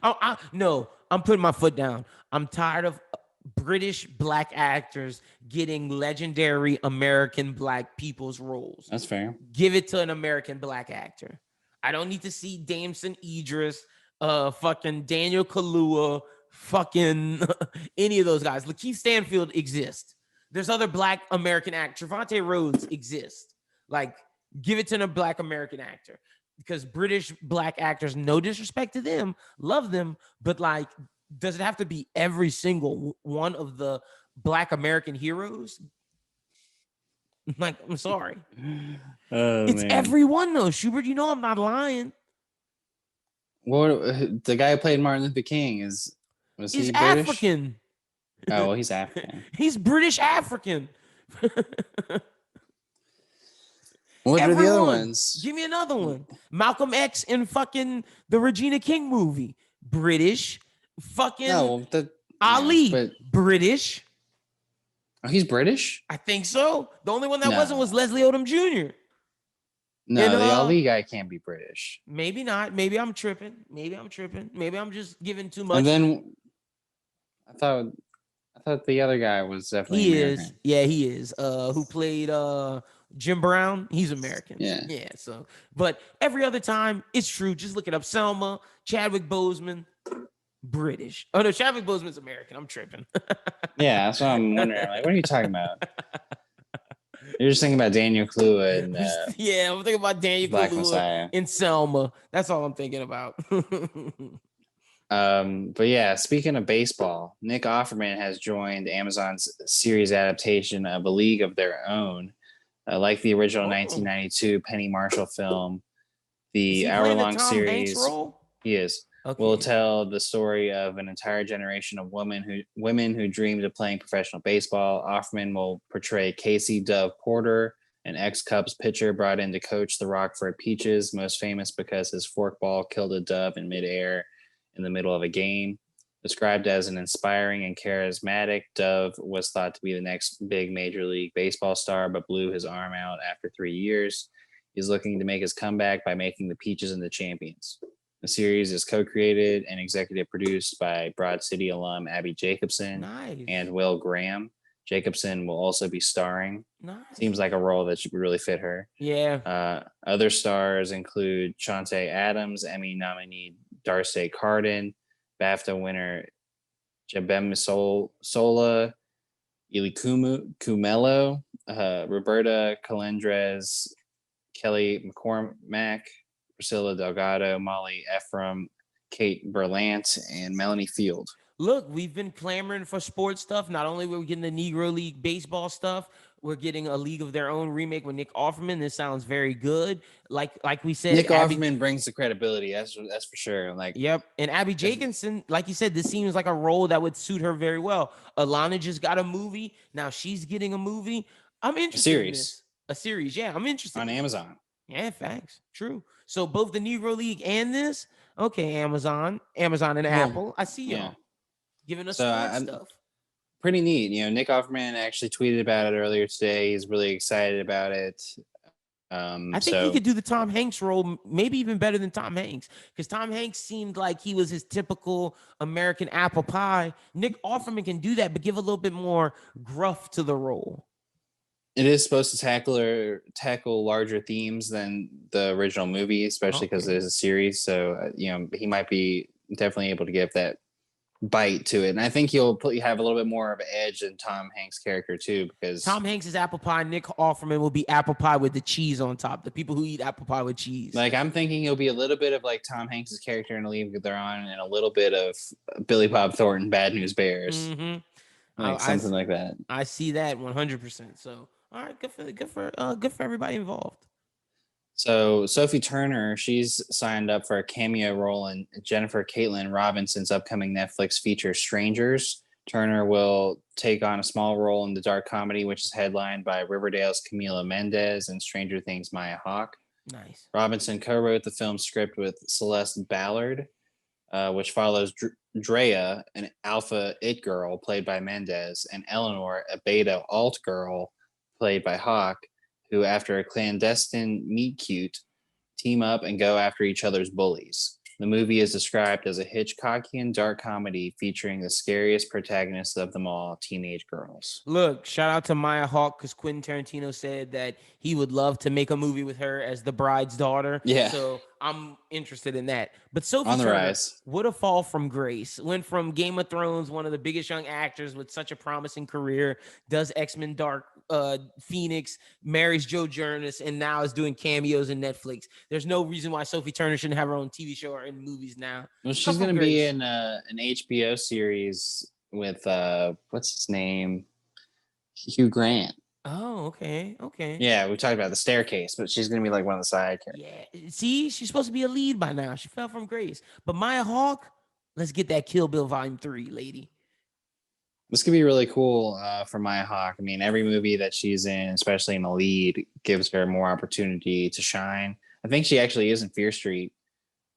know. No, I'm putting my foot down. I'm tired of British black actors getting legendary American black people's roles. That's fair. Give it to an American black actor. I don't need to see Damson Idris, fucking Daniel Kaluuya, fucking any of those guys. Lakeith Stanfield exists. There's other black American actors. Trevante Rhodes exists. Like, give it to a black American actor. because British black actors, no disrespect to them, love them, but like, does it have to be every single one of the black American heroes? Like, I'm sorry. Oh It's man. everyone though, Schubert. You know I'm not lying. What the guy who played Martin Luther King was He's he British? African. Oh, well, he's African. He's British African. What are the other Everyone. ones? Give me another one. Malcolm X in fucking the Regina King movie. British. Fucking No, Ali. but British. he's British? I think so. The only one that No. wasn't was Leslie Odom Jr. No, And, the Ali guy can't be British. Maybe not. Maybe I'm tripping. Maybe I'm just giving too much. And then I thought the other guy was definitely American. Is. Yeah, he is. Who played Jim Brown? He's American. Yeah. Yeah. So, but every other time, it's true. Just look it up. Selma, Chadwick Boseman, British. Oh no, Chadwick Boseman's American. I'm tripping. Yeah, that's what I'm wondering. Like, what are you talking about? You're just thinking about Daniel Kaluuya and yeah, I'm thinking about Daniel Black Kaluuya Messiah in Selma. That's all I'm thinking about. But yeah, speaking of baseball, Nick Offerman has joined Amazon's series adaptation of A League of Their Own. Like the original 1992 Penny Marshall film, the hour-long series he is will tell the story of an entire generation of women who dreamed of playing professional baseball. Offerman will portray Casey Dove Porter, an ex-Cubs pitcher brought in to coach the Rockford Peaches, most famous because his forkball killed a dove in midair in the middle of a game. Described as an inspiring and charismatic, Dove was thought to be the next big Major League Baseball star, but blew his arm out after 3 years. He's looking to make his comeback by making the Peaches into champions. The series is co-created and executive produced by Broad City alum Abby Jacobson and Will Graham. Jacobson will also be starring. Seems like a role that should really fit her. Yeah. Other stars include Chauncey Adams, Emmy nominee Darcy Carden, BAFTA winner Jabem Sola, Ili Kumelo, Roberta Calendres, Kelly McCormack, Priscilla Delgado, Molly Ephraim, Kate Berlant, and Melanie Field. Look, we've been clamoring for sports stuff. Not only were we getting the Negro League baseball stuff, we're getting a League of Their Own remake with Nick Offerman. This sounds very good. Like we said, Nick Offerman brings the credibility. That's for sure. Like, yep. And Abby Jacobson, like you said, this seems like a role that would suit her very well. Alana just got a movie. Now she's getting a movie. I'm interested in this. A series. Yeah, I'm interested. On Amazon. Yeah, facts. True. So both the Negro League and this. Okay, Amazon and Apple. I see y'all giving us sports stuff. Pretty neat. Nick Offerman actually tweeted about it earlier today. He's really excited about it. I think he could do the Tom Hanks role, maybe even better than Tom Hanks, because Tom Hanks seemed like he was his typical American apple pie. Nick Offerman can do that, but give a little bit more gruff to the role. It is supposed to tackle larger themes than the original movie, especially because it is a series. So, he might be definitely able to give that bite to it. And I think he'll have a little bit more of an edge than Tom Hanks' character too, because Tom Hanks is apple pie. Nick Offerman will be apple pie with the cheese on top. The people who eat apple pie with cheese. Like, I'm thinking he'll be a little bit of like Tom Hanks' character in A League of Their Own, and a little bit of Billy Bob Thornton, Bad News Bears, something like that. I see that 100%. So, all right, good for everybody involved. So Sophie Turner, she's signed up for a cameo role in Jennifer Caitlin Robinson's upcoming Netflix feature Strangers. Turner will take on a small role in the dark comedy, which is headlined by Riverdale's Camila Mendez and Stranger Things' Maya Hawke. Nice. Robinson co-wrote the film's script with Celeste Ballard, which follows Drea, an alpha it girl played by Mendez, and Eleanor, a beta alt girl played by Hawke, who, after a clandestine meet-cute, team up and go after each other's bullies. The movie is described as a Hitchcockian dark comedy featuring the scariest protagonists of them all, teenage girls. Look, shout out to Maya Hawke, because Quentin Tarantino said that he would love to make a movie with her as the bride's daughter. Yeah. So I'm interested in that. But Sophie On the Turner, rise. what a fall from grace. Went from Game of Thrones, one of the biggest young actors with such a promising career, does X-Men Dark Phoenix, marries Joe Jonas, and now is doing cameos in Netflix. There's no reason why Sophie Turner shouldn't have her own TV show or in movies now. Well, she's going to be in an HBO series with what's his name? Hugh Grant. Oh, okay. Yeah, we talked about The Staircase, but she's going to be like one of the side characters. Yeah, see, she's supposed to be a lead by now. She fell from grace. But Maya Hawke, let's get that Kill Bill Volume 3, lady. This could be really cool for Maya Hawke. I mean, every movie that she's in, especially in the lead, gives her more opportunity to shine. I think she actually is in Fear Street.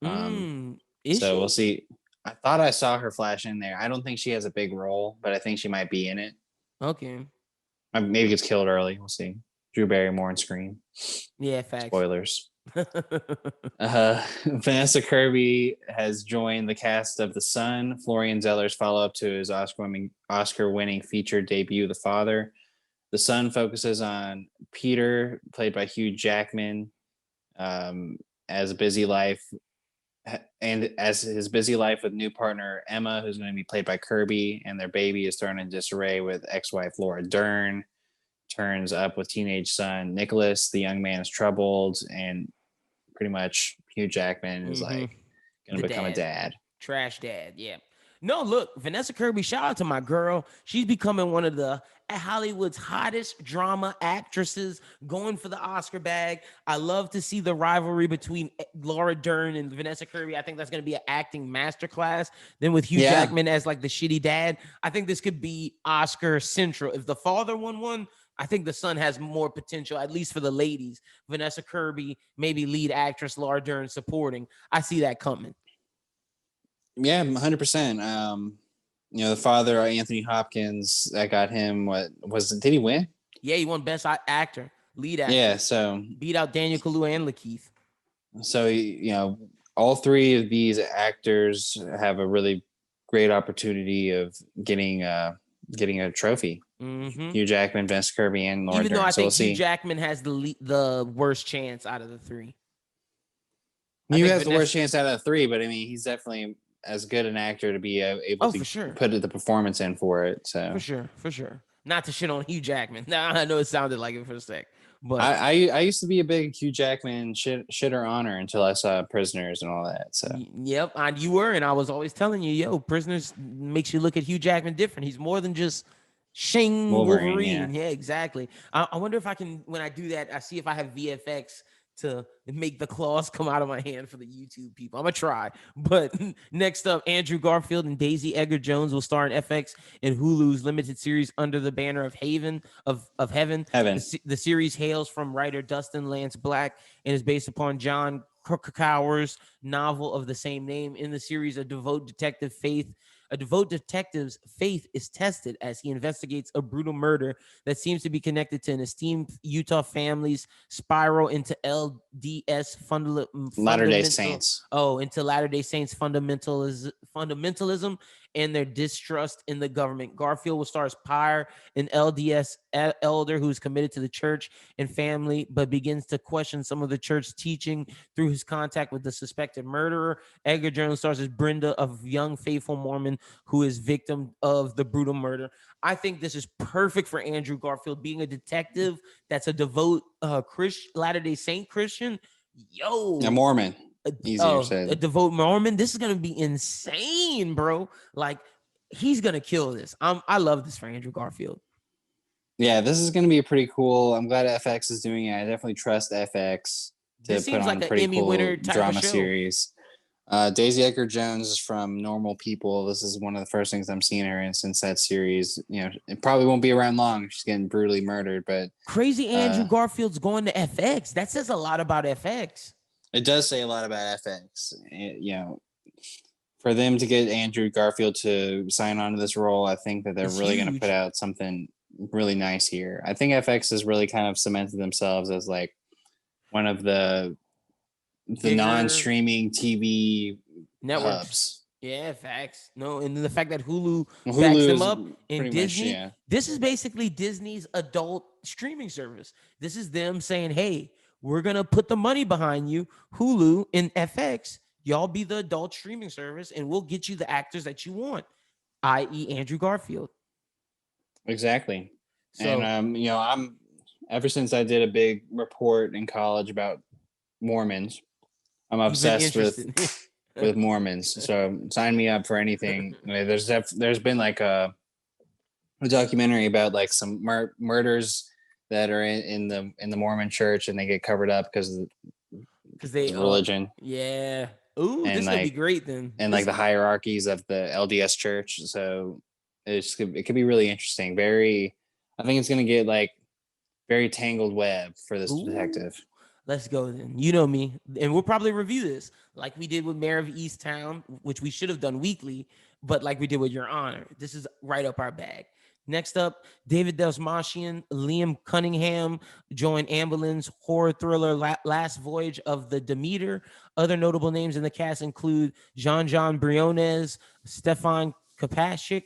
So we'll see. I thought I saw her flash in there. I don't think she has a big role, but I think she might be in it. Okay. Maybe gets killed early. We'll see. Drew Barrymore on screen. Yeah, facts. Spoilers. Vanessa Kirby has joined the cast of The Son, Florian Zeller's follow-up to his Oscar-winning feature debut, The Father. The Son focuses on Peter, played by Hugh Jackman, as a busy life, and as his busy life with new partner Emma, who's going to be played by Kirby, and their baby is thrown in disarray with ex-wife Laura Dern. Turns up with teenage son Nicholas. The young man is troubled, and pretty much Hugh Jackman is like going to become a dad. Trash dad, yeah. No, look, Vanessa Kirby, shout out to my girl. She's becoming one of the Hollywood's hottest drama actresses, going for the Oscar bag. I love to see the rivalry between Laura Dern and Vanessa Kirby. I think that's going to be an acting masterclass. Then with Hugh Jackman as like the shitty dad, I think this could be Oscar central. If The Father won one, I think The Son has more potential, at least for the ladies. Vanessa Kirby, maybe lead actress, Laura Dern supporting. I see that coming. Yeah, 100%. The Father, Anthony Hopkins, that got him. Did he win? Yeah, he won Best Actor, lead actor. Yeah, so beat out Daniel Kaluuya and Lakeith. So all three of these actors have a really great opportunity of getting a trophy. Hugh Jackman, Vanessa Kirby, and Laura Dern. Even though I think Hugh Jackman has the worst chance out of the three. He has the worst chance out of the three, but I mean, he's definitely as good an actor to be able to put the performance in for it. So for sure. Not to shit on Hugh Jackman. Now I know it sounded like it for a sec, but I used to be a big Hugh Jackman shitter honor until I saw Prisoners and all that. So yep, you were, and I was always telling you, yo, Prisoners makes you look at Hugh Jackman different. He's more than just Shang Wolverine. Yeah, exactly. I wonder if I can, when I do that, I see if I have VFX to make the claws come out of my hand for the YouTube people. I'm gonna try. But next up, Andrew Garfield and Daisy Edgar Jones will star in FX and Hulu's limited series Under the Banner of Heaven. The series hails from writer Dustin Lance Black and is based upon John Krakauer's novel of the same name. In the series, a devout detective's faith is tested as he investigates a brutal murder that seems to be connected to an esteemed Utah family's spiral into LDS Latter-day Saints. Into Latter-day Saints fundamentalism and their distrust in the government. Garfield will star as Pyre, an LDS elder who is committed to the church and family, but begins to question some of the church teaching through his contact with the suspected murderer. Edgar Jones stars as Brenda, a young faithful Mormon who is victim of the brutal murder. I think this is perfect for Andrew Garfield, being a detective that's a devout Latter-day Saint Christian. A Mormon. Easier said. A devout Mormon. This is gonna be insane, bro. Like, he's gonna kill this. I love this for Andrew Garfield. Yeah, this is gonna be pretty cool. I'm glad FX is doing it. I definitely trust FX to put on like a pretty cool drama series. Daisy Edgar Jones is from Normal People. This is one of the first things I'm seeing her in since that series. It probably won't be around long. She's getting brutally murdered, but crazy Andrew Garfield's going to FX. That says a lot about FX. It does say a lot about FX. For them to get Andrew Garfield to sign on to this role, I think that they're really going to put out something really nice here. I think FX has really kind of cemented themselves as like one of the non-streaming TV networks. Hubs. Yeah, facts. No, and the fact that Hulu backs them up and Disney. This is basically Disney's adult streaming service. This is them saying, hey, we're going to put the money behind you, Hulu and FX. Y'all be the adult streaming service, and we'll get you the actors that you want, i.e. Andrew Garfield. Exactly. So, And I'm ever since I did a big report in college about Mormons, I'm you've been obsessed interested. with Mormons. So sign me up for anything. There's been like a documentary about like some murders that are in the Mormon church, and they get covered up because of they religion. Yeah. Ooh, And this could be great then. And like the hierarchies of the LDS church. So it could be really interesting. I think it's gonna get like very tangled web for this detective. Let's go then. You know me. And we'll probably review this like we did with Mayor of Easttown, which we should have done weekly, but like we did with Your Honor. This is right up our bag. Next up, David Dastmalchian, Liam Cunningham join Amberlin's horror thriller Last Voyage of the Demeter. Other notable names in the cast include Jean Briones, Stefan Kapashik,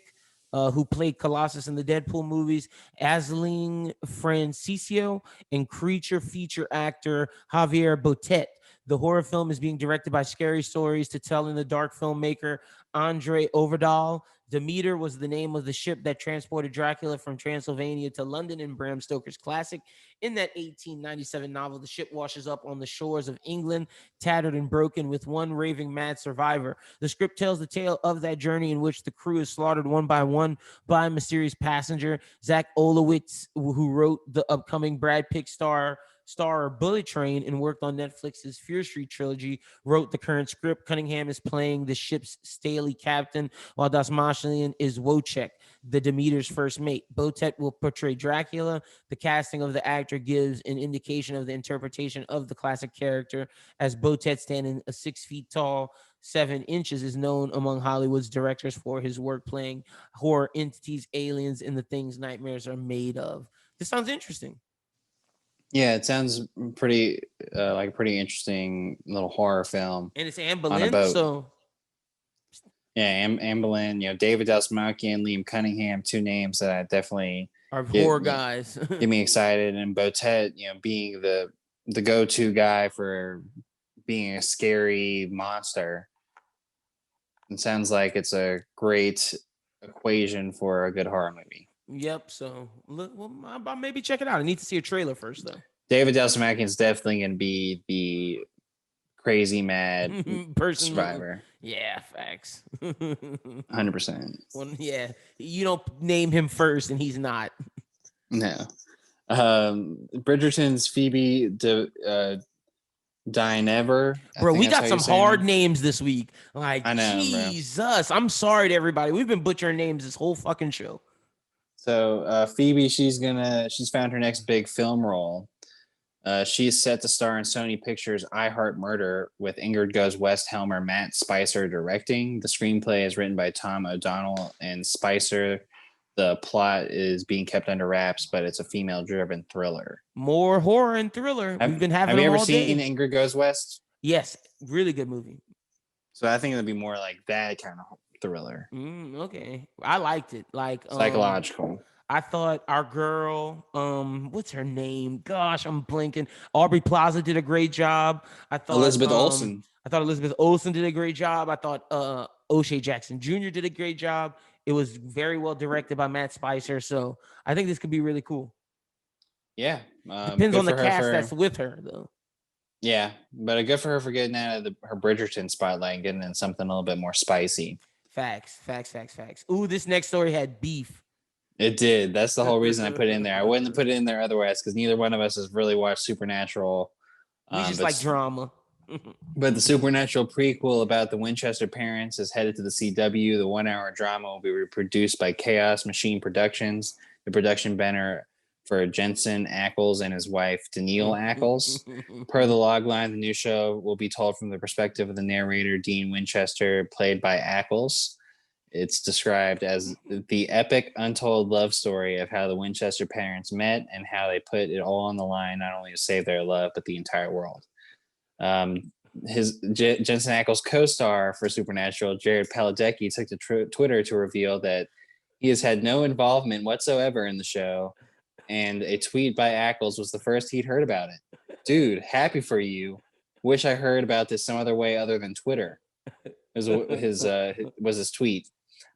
who played Colossus in the Deadpool movies, Aisling Francesio, and creature feature actor Javier Botet. The horror film is being directed by Scary Stories to Tell in the Dark filmmaker Andre Overdahl. Demeter was the name of the ship that transported Dracula from Transylvania to London in Bram Stoker's classic. In that 1897 novel, the ship washes up on the shores of England, tattered and broken, with one raving mad survivor. The script tells the tale of that journey in which the crew is slaughtered one by a mysterious passenger. Zach Olowitz, who wrote the upcoming Brad Pitt star Bullet Train and worked on Netflix's Fear Street trilogy, wrote the current script. Cunningham is playing the ship's Staley captain, while Dastmalchian is Wojciech, the Demeter's first mate. Botet will portray Dracula. The casting of the actor gives an indication of the interpretation of the classic character, as Botet, standing 6 feet tall, 7 inches, is known among Hollywood's directors for his work playing horror entities, aliens, and the things nightmares are made of. This sounds interesting. Yeah, it sounds pretty like a pretty interesting little horror film. And it's Anne Boleyn, so yeah, Anne Boleyn, David Dastmalchian, Liam Cunningham, 2 names that I definitely are horror guys. Get me excited. And Botet, being the go-to guy for being a scary monster. It sounds like it's a great equation for a good horror movie. Yep. So look, well, I'll maybe check it out. I need to see a trailer first, though. David Dastmalchian is definitely going to be the crazy mad person survivor. Yeah, facts. 100%. Well, yeah, you don't name him first, and he's not. No. Bridgerton's Phoebe Dynevor. Bro, we got some hard names this week. Like, I know, Jesus. Bro. I'm sorry to everybody. We've been butchering names this whole fucking show. So Phoebe, she's found her next big film role. She's set to star in Sony Pictures' I Heart Murder, with Ingrid Goes West Helmer Matt Spicer directing. The screenplay is written by Tom O'Donnell and Spicer. The plot is being kept under wraps, but it's a female-driven thriller. More horror and thriller. We've been having. Have you ever seen Ingrid Goes West? Yes, really good movie. So I think it'll be more like that kind of thriller. Okay, I liked it. Like psychological. I thought our girl, what's her name? Gosh, I'm blinking. Aubrey Plaza did a great job. I thought Elizabeth Olsen. I thought Elizabeth Olsen did a great job. I thought O'Shea Jackson Jr. did a great job. It was very well directed by Matt Spicer. So I think this could be really cool. Yeah. Depends on the cast that's with her, though. Yeah, but good for her for getting out of her Bridgerton spotlight and getting in something a little bit more spicy. Facts. Ooh, this next story had beef. It did. That's the whole reason I put it in there. I wouldn't have put it in there otherwise, because neither one of us has really watched Supernatural. We just like drama. But the Supernatural prequel about the Winchester parents is headed to the CW. The 1-hour drama will be produced by Chaos Machine Productions, the production banner for Jensen Ackles and his wife, Danielle Ackles. Per the logline, the new show will be told from the perspective of the narrator, Dean Winchester, played by Ackles. It's described as the epic, untold love story of how the Winchester parents met and how they put it all on the line, not only to save their love, but the entire world. Jensen Ackles' co-star for Supernatural, Jared Padalecki, took to Twitter to reveal that he has had no involvement whatsoever in the show, and a tweet by Ackles was the first he'd heard about it. dude, happy for you. Wish I heard about this some other way other than Twitter. Was his tweet.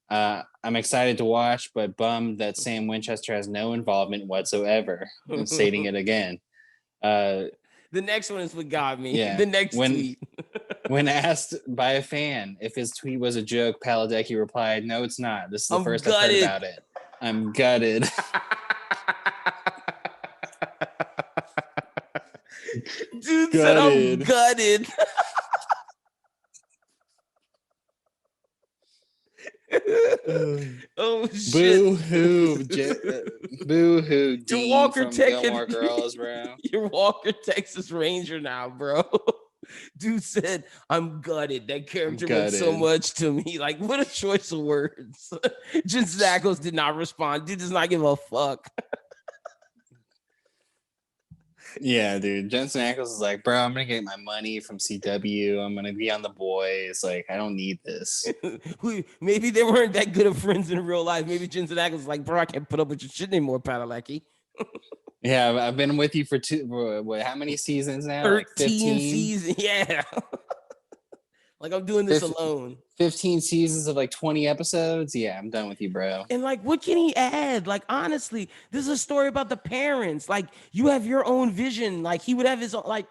I'm excited to watch, but bummed that Sam Winchester has no involvement whatsoever. Stating it again. The next one is what got me. Yeah. The next tweet. When asked by a fan if his tweet was a joke, Paladecki replied, "No, it's not. This is the first I've heard about it. I'm gutted." Dude said I'm gutted. Oh shit! Boo-hoo, boo-hoo, Dean Walker, from Gilmore Girls, bro. You're Walker, Texas Ranger now, bro. Dude said, "I'm gutted." That character meant so much to me. Like, what a choice of words. Jensen Ackles did not respond. Dude does not give a fuck. Yeah, dude. Jensen Ackles is like, bro, I'm gonna get my money from CW. I'm gonna be on The Boys. Like, I don't need this. Maybe they weren't that good of friends in real life. Maybe Jensen Ackles is like, bro, I can't put up with your shit anymore, Padalecki. Yeah, I've been with you for how many seasons now? 13 like seasons. Yeah. Like, I'm doing this alone. 15 seasons of like 20 episodes. Yeah, I'm done with you, bro. And like, what can he add? Like, honestly, this is a story about the parents. Like, you have your own vision. Like, he would have his own, like,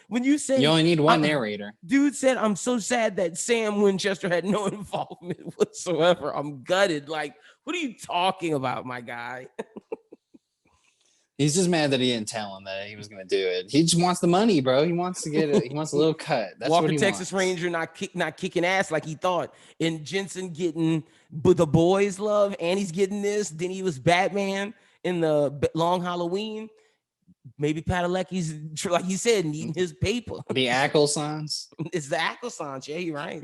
when you say you only need one narrator. Dude said, "I'm so sad that Sam Winchester had no involvement whatsoever. I'm gutted." Like, what are you talking about, my guy? He's just mad that he didn't tell him that he was going to do it. He just wants the money, bro. He wants to get it. He wants a little cut. That's Walker, what he Texas wants. Ranger, not kicking ass like he thought. And Jensen getting the boys love, and he's getting this. Then he was Batman in the Long Halloween. Maybe Padalecki's, like he said, needing his paper. The Acklesons. It's the Acklesons. Yeah, you're right.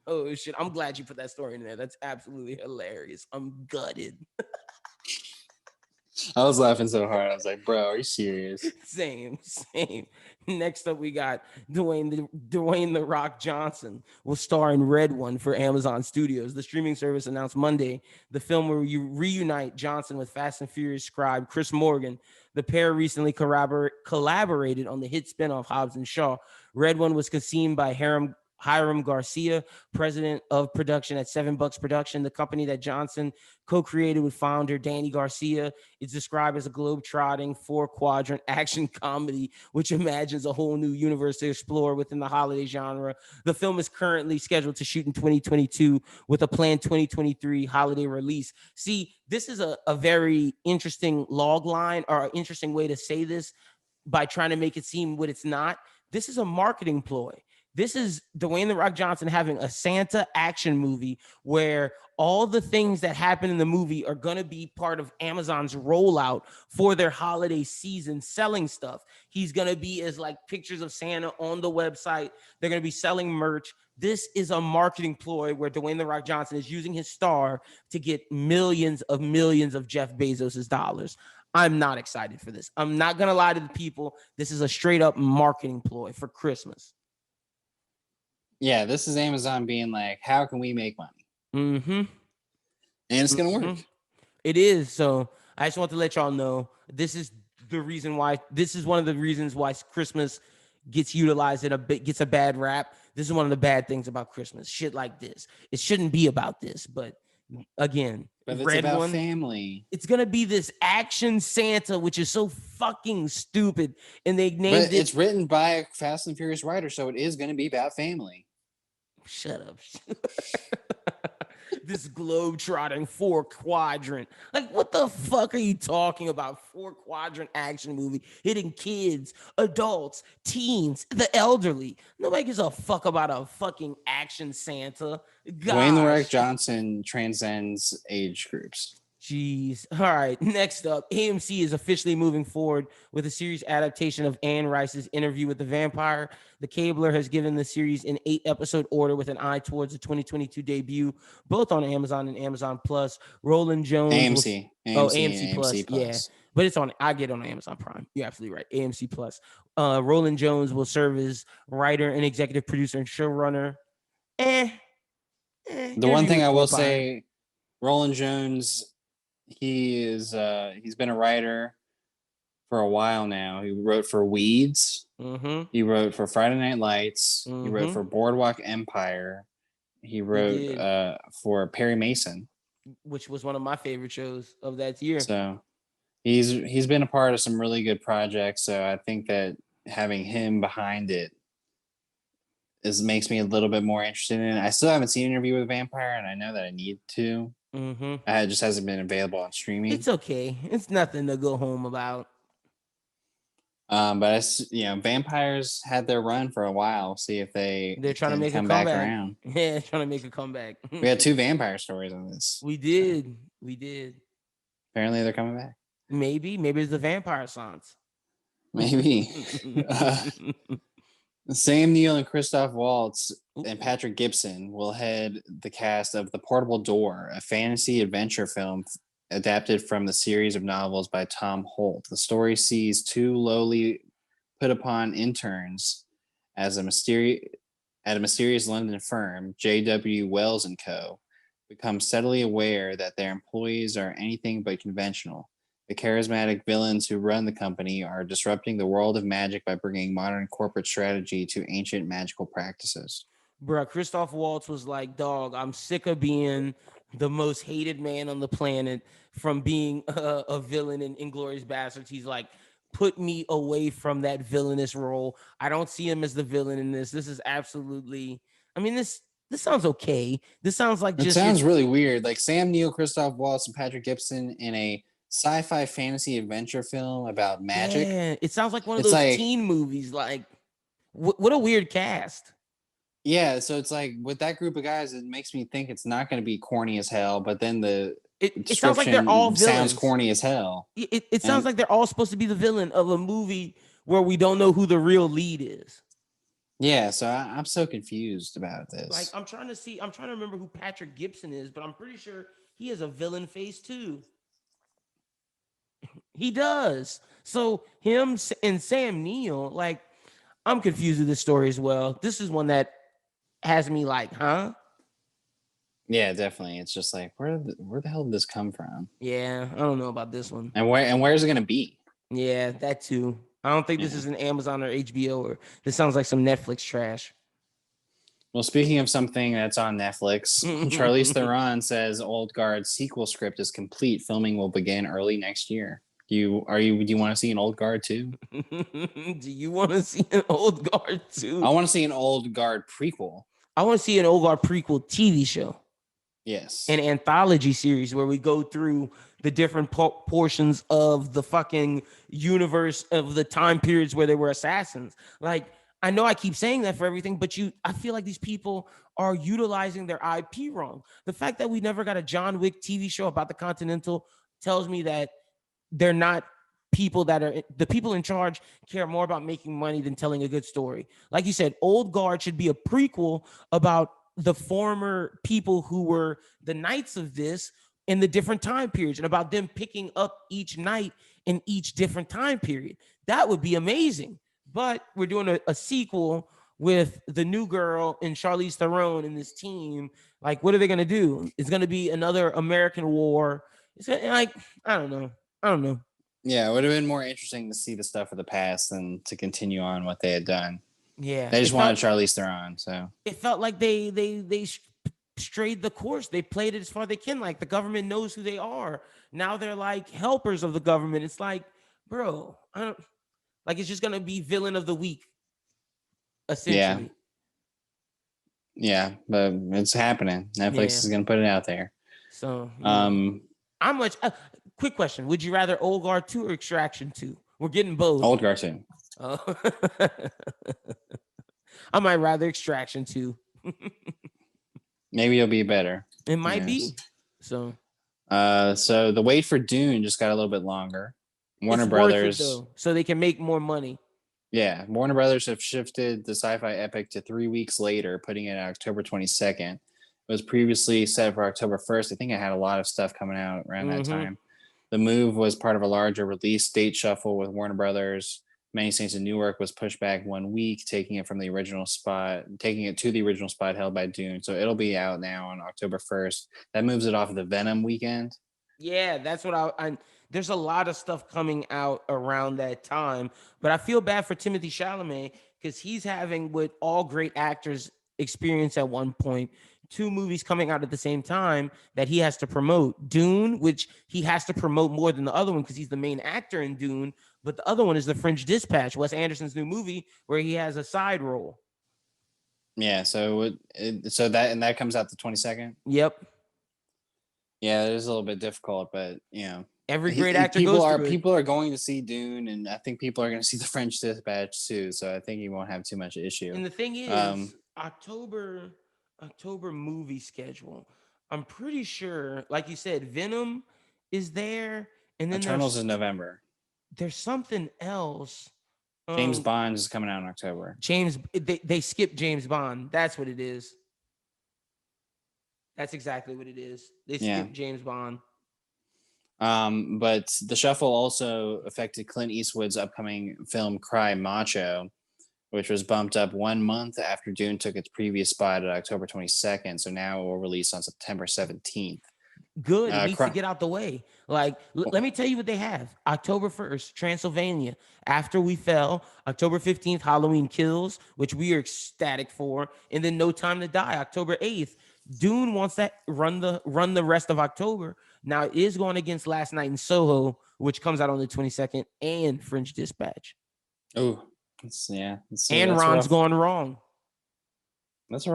Oh shit! I'm glad you put that story in there. That's absolutely hilarious. I'm gutted. I was laughing so hard. I was like, bro, are you serious? Same. Next up, we got Dwayne the Rock Johnson will star in Red One for Amazon Studios. The streaming service announced Monday the film will reunite Johnson with Fast and Furious scribe Chris Morgan. The pair recently collaborated on the hit spinoff Hobbs and Shaw. Red One was conceived by Hiram Garcia, president of production at Seven Bucks Production, the company that Johnson co-created with founder Danny Garcia. It's described as a globe-trotting 4-quadrant action comedy, which imagines a whole new universe to explore within the holiday genre. The film is currently scheduled to shoot in 2022 with a planned 2023 holiday release. See, this is a very interesting log line, or an interesting way to say this by trying to make it seem what it's not. This is a marketing ploy. This is Dwayne The Rock Johnson having a Santa action movie where all the things that happen in the movie are going to be part of Amazon's rollout for their holiday season selling stuff. He's going to be as like pictures of Santa on the website. They're going to be selling merch. This is a marketing ploy where Dwayne The Rock Johnson is using his star to get millions of Jeff Bezos's dollars. I'm not excited for this. I'm not going to lie to the people. This is a straight up marketing ploy for Christmas. Yeah, this is Amazon being like, how can we make money? Mm-hmm. And it's going to work. It is. So I just want to let y'all know this is the reason why. This is one of the reasons why Christmas gets utilized in gets a bad rap. This is one of the bad things about Christmas. Shit like this. It shouldn't be about this, but again, but it's about family. It's gonna be this action Santa, which is so fucking stupid. And they named it. It's written by a Fast and Furious writer, so it is going to be about family. Shut up. This globe-trotting 4-quadrant. Like, what the fuck are you talking about? 4-quadrant action movie hitting kids, adults, teens, the elderly. Nobody gives a fuck about a fucking action Santa. Gosh. Dwayne The Rock Johnson transcends age groups. Jeez. All right. Next up, AMC is officially moving forward with a series adaptation of Anne Rice's Interview with the Vampire. The Cabler has given the series an 8-episode order with an eye towards the 2022 debut, both on Amazon and Amazon Plus. Roland Jones. AMC Plus. Yeah. But it's on, I get on Amazon Prime. You're absolutely right. AMC Plus. Roland Jones will serve as writer and executive producer and showrunner. The one thing I will say, Roland Jones, he's been a writer for a while now. He wrote for Weeds. Mm-hmm. He wrote for Friday Night Lights. He wrote Mm-hmm. for Boardwalk Empire. He He wrote did, for Perry Mason. which was one of my favorite shows of that year. So he's been a part of some really good projects. So I think that having him behind it makes me a little bit more interested in it. I still haven't seen Interview with a Vampire, and I know that I need to. Mm-hmm. It just hasn't been available on streaming. It's okay. It's nothing to go home about. But vampires had their run for a while. See if they They're trying to can make a come back comeback. around. Yeah, trying to make a comeback. We had 2 vampire stories on this. We did. We did. Apparently, they're coming back. Maybe it's the vampire sons. Maybe. Sam Neill and Christoph Waltz and Patrick Gibson will head the cast of The Portable Door, a fantasy adventure film adapted from the series of novels by Tom Holt. The story sees 2 lowly put-upon interns at a mysterious London firm, J.W. Wells & Co., become steadily aware that their employees are anything but conventional. The charismatic villains who run the company are disrupting the world of magic by bringing modern corporate strategy to ancient magical practices. Bruh, Christoph Waltz was like, dog, I'm sick of being the most hated man on the planet from being a villain in Inglourious Basterds. He's like, put me away from that villainous role. I don't see him as the villain in this. This is absolutely, I mean, this sounds okay. This sounds like It sounds really weird. Like Sam Neill, Christoph Waltz, and Patrick Gibson in a sci-fi fantasy adventure film about magic. Yeah, it sounds like one of those teen movies. Like, what a weird cast. Yeah, so it's like with that group of guys, it makes me think it's not going to be corny as hell. But then it sounds like they're all villains. Sounds corny as hell. It sounds like they're all supposed to be the villain of a movie where we don't know who the real lead is. Yeah, so I'm so confused about this. Like, I'm trying to remember who Patrick Gibson is, but I'm pretty sure he has a villain face too. He does. So him and Sam Neill, like, I'm confused with this story as well. This is one that has me like, huh? Yeah, definitely. It's just like, where the hell did this come from? Yeah, I don't know about this one. And where's it gonna be? Yeah, that too. I don't think this is an Amazon or HBO, or this sounds like some Netflix trash. Well, speaking of something that's on Netflix, Charlize Theron says Old Guard's sequel script is complete. Filming will begin early next year. Do you want to see an Old Guard too? Do you want to see an Old Guard too? I want to see an Old Guard prequel. I want to see an Old Guard prequel TV show. Yes. An anthology series where we go through the different portions of the fucking universe of the time periods where they were assassins. Like, I know I keep saying that for everything, but I feel like these people are utilizing their IP wrong. The fact that we never got a John Wick TV show about the Continental tells me that they're not people that are the people in charge care more about making money than telling a good story. Like you said, Old Guard should be a prequel about the former people who were the knights of this in the different time periods and about them picking up each night in each different time period. That would be amazing. But we're doing a sequel with the new girl and Charlize Theron and this team. Like, what are they going to do? It's going to be another American war. It's like, I don't know. Yeah, it would have been more interesting to see the stuff of the past than to continue on what they had done. Yeah, they just wanted Charlize Theron, so it felt like they strayed the course. They played it as far as they can. Like, the government knows who they are. Now they're like helpers of the government. It's like, bro, it's just gonna be villain of the week, essentially. Yeah, but it's happening. Netflix is gonna put it out there. So, how much? Quick question: would you rather Old Guard 2 or Extraction 2? We're getting both. Old Guard 2. Oh. I might rather Extraction 2. Maybe it'll be better. It might be. So the wait for Dune just got a little bit longer. Warner Brothers, worth it, though, so they can make more money. Yeah, Warner Brothers have shifted the sci-fi epic to 3 weeks later, putting it October 22nd. It was previously set for October 1st. I think it had a lot of stuff coming out around that time. The move was part of a larger release date shuffle with Warner Brothers. Many Saints of Newark was pushed back 1 week, taking it to the original spot held by Dune. So it'll be out now on October 1st. That moves it off of the Venom weekend. Yeah, that's what There's a lot of stuff coming out around that time, but I feel bad for Timothy Chalamet because he's having what all great actors experience at one point. Two movies coming out at the same time that he has to promote. Dune, which he has to promote more than the other one because he's the main actor in Dune, but the other one is The French Dispatch, Wes Anderson's new movie where he has a side role. Yeah, so that comes out the 22nd. Yep. Yeah, it is a little bit difficult, but Every great actor goes through it. people are going to see Dune, and I think people are going to see The French Dispatch too. So I think you won't have too much issue. And the thing is, October movie schedule. I'm pretty sure, like you said, Venom is there, and then Eternals is November. There's something else. James Bond is coming out in October. They skipped James Bond. That's what it is. That's exactly what it is. They skipped James Bond. But the shuffle also affected Clint Eastwood's upcoming film Cry Macho, which was bumped up 1 month after Dune took its previous spot at October 22nd. So now it will release on September 17th. Good. It needs to get out the way. Like, let me tell you what they have. October 1st, Transylvania, After We Fell. October 15th, Halloween Kills, which we are ecstatic for. And then No Time to Die, October 8th. Dune wants that run the rest of October. Now it is going against Last Night in Soho, which comes out on the 22nd, and French Dispatch. Oh, and Ron's Gone Wrong. That's a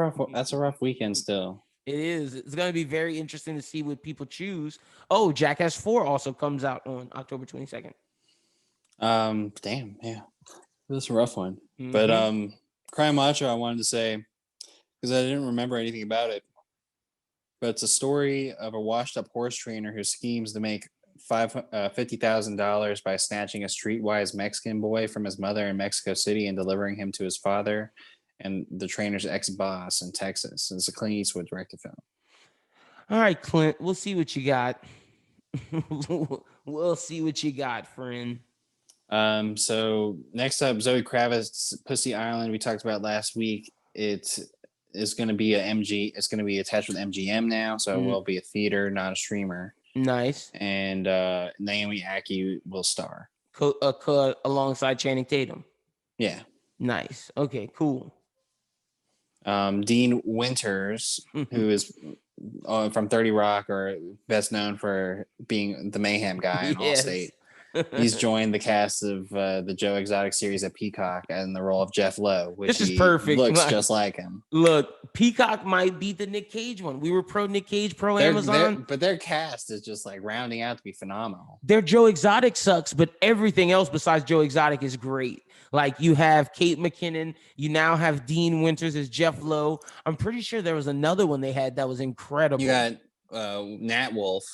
rough weekend still. It is. It's going to be very interesting to see what people choose. Oh, Jackass 4 also comes out on October 22nd. Damn, yeah. That's a rough one. Mm-hmm. But Cry Macho, I wanted to say, because I didn't remember anything about it, but it's a story of a washed-up horse trainer who schemes to make $50,000 by snatching a streetwise Mexican boy from his mother in Mexico City and delivering him to his father and the trainer's ex-boss in Texas. It's a Clint Eastwood directed film. All right, Clint, we'll see what you got. We'll see what you got, friend. So next up, Zoe Kravitz's Pussy Island. We talked about last week. It is going to be It's going to be attached with MGM now, so it will be a theater, not a streamer. Nice. And Naomi Ackie will star alongside Channing Tatum. Yeah. Nice. Okay. Cool. Dean Winters, who is from 30 Rock, or best known for being the Mayhem guy in Allstate. He's joined the cast of the Joe Exotic series at Peacock in the role of Jeff Lowe, which this is perfect. Looks just like him. Look, Peacock might beat the Nick Cage one. We were pro Nick Cage, pro Amazon. But their cast is just like rounding out to be phenomenal. Their Joe Exotic sucks, but everything else besides Joe Exotic is great. Like, you have Kate McKinnon. You now have Dean Winters as Jeff Lowe. I'm pretty sure there was another one they had that was incredible. You got Nat Wolff.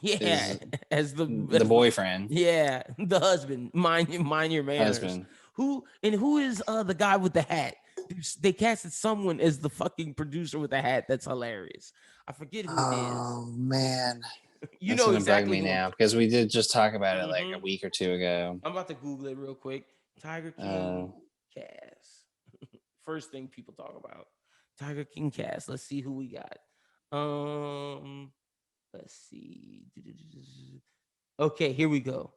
Yeah, as the boyfriend. Yeah, the husband. Mind your manners. Husband. Who is the guy with the hat? They casted someone as the fucking producer with the hat. That's hilarious. I forget who it is. Oh man, you know exactly bug me now, because we did just talk about it like a week or two ago. I'm about to Google it real quick. Tiger King cast. First thing people talk about. Tiger King cast. Let's see who we got. Let's see. Okay, here we go.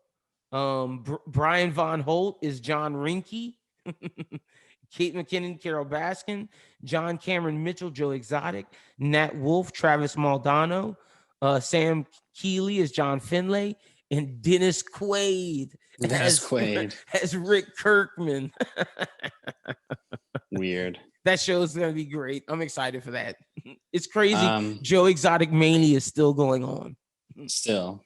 Brian Von Holt is John Rinke. Kate McKinnon, Carol Baskin. John Cameron Mitchell, Joe Exotic. Nat Wolff, Travis Maldonado. Sam Keeley is John Finlay. And Dennis Quaid as Rick Kirkman. Weird. That show is going to be great. I'm excited for that. It's crazy. Joe Exotic mania is still going on. Still.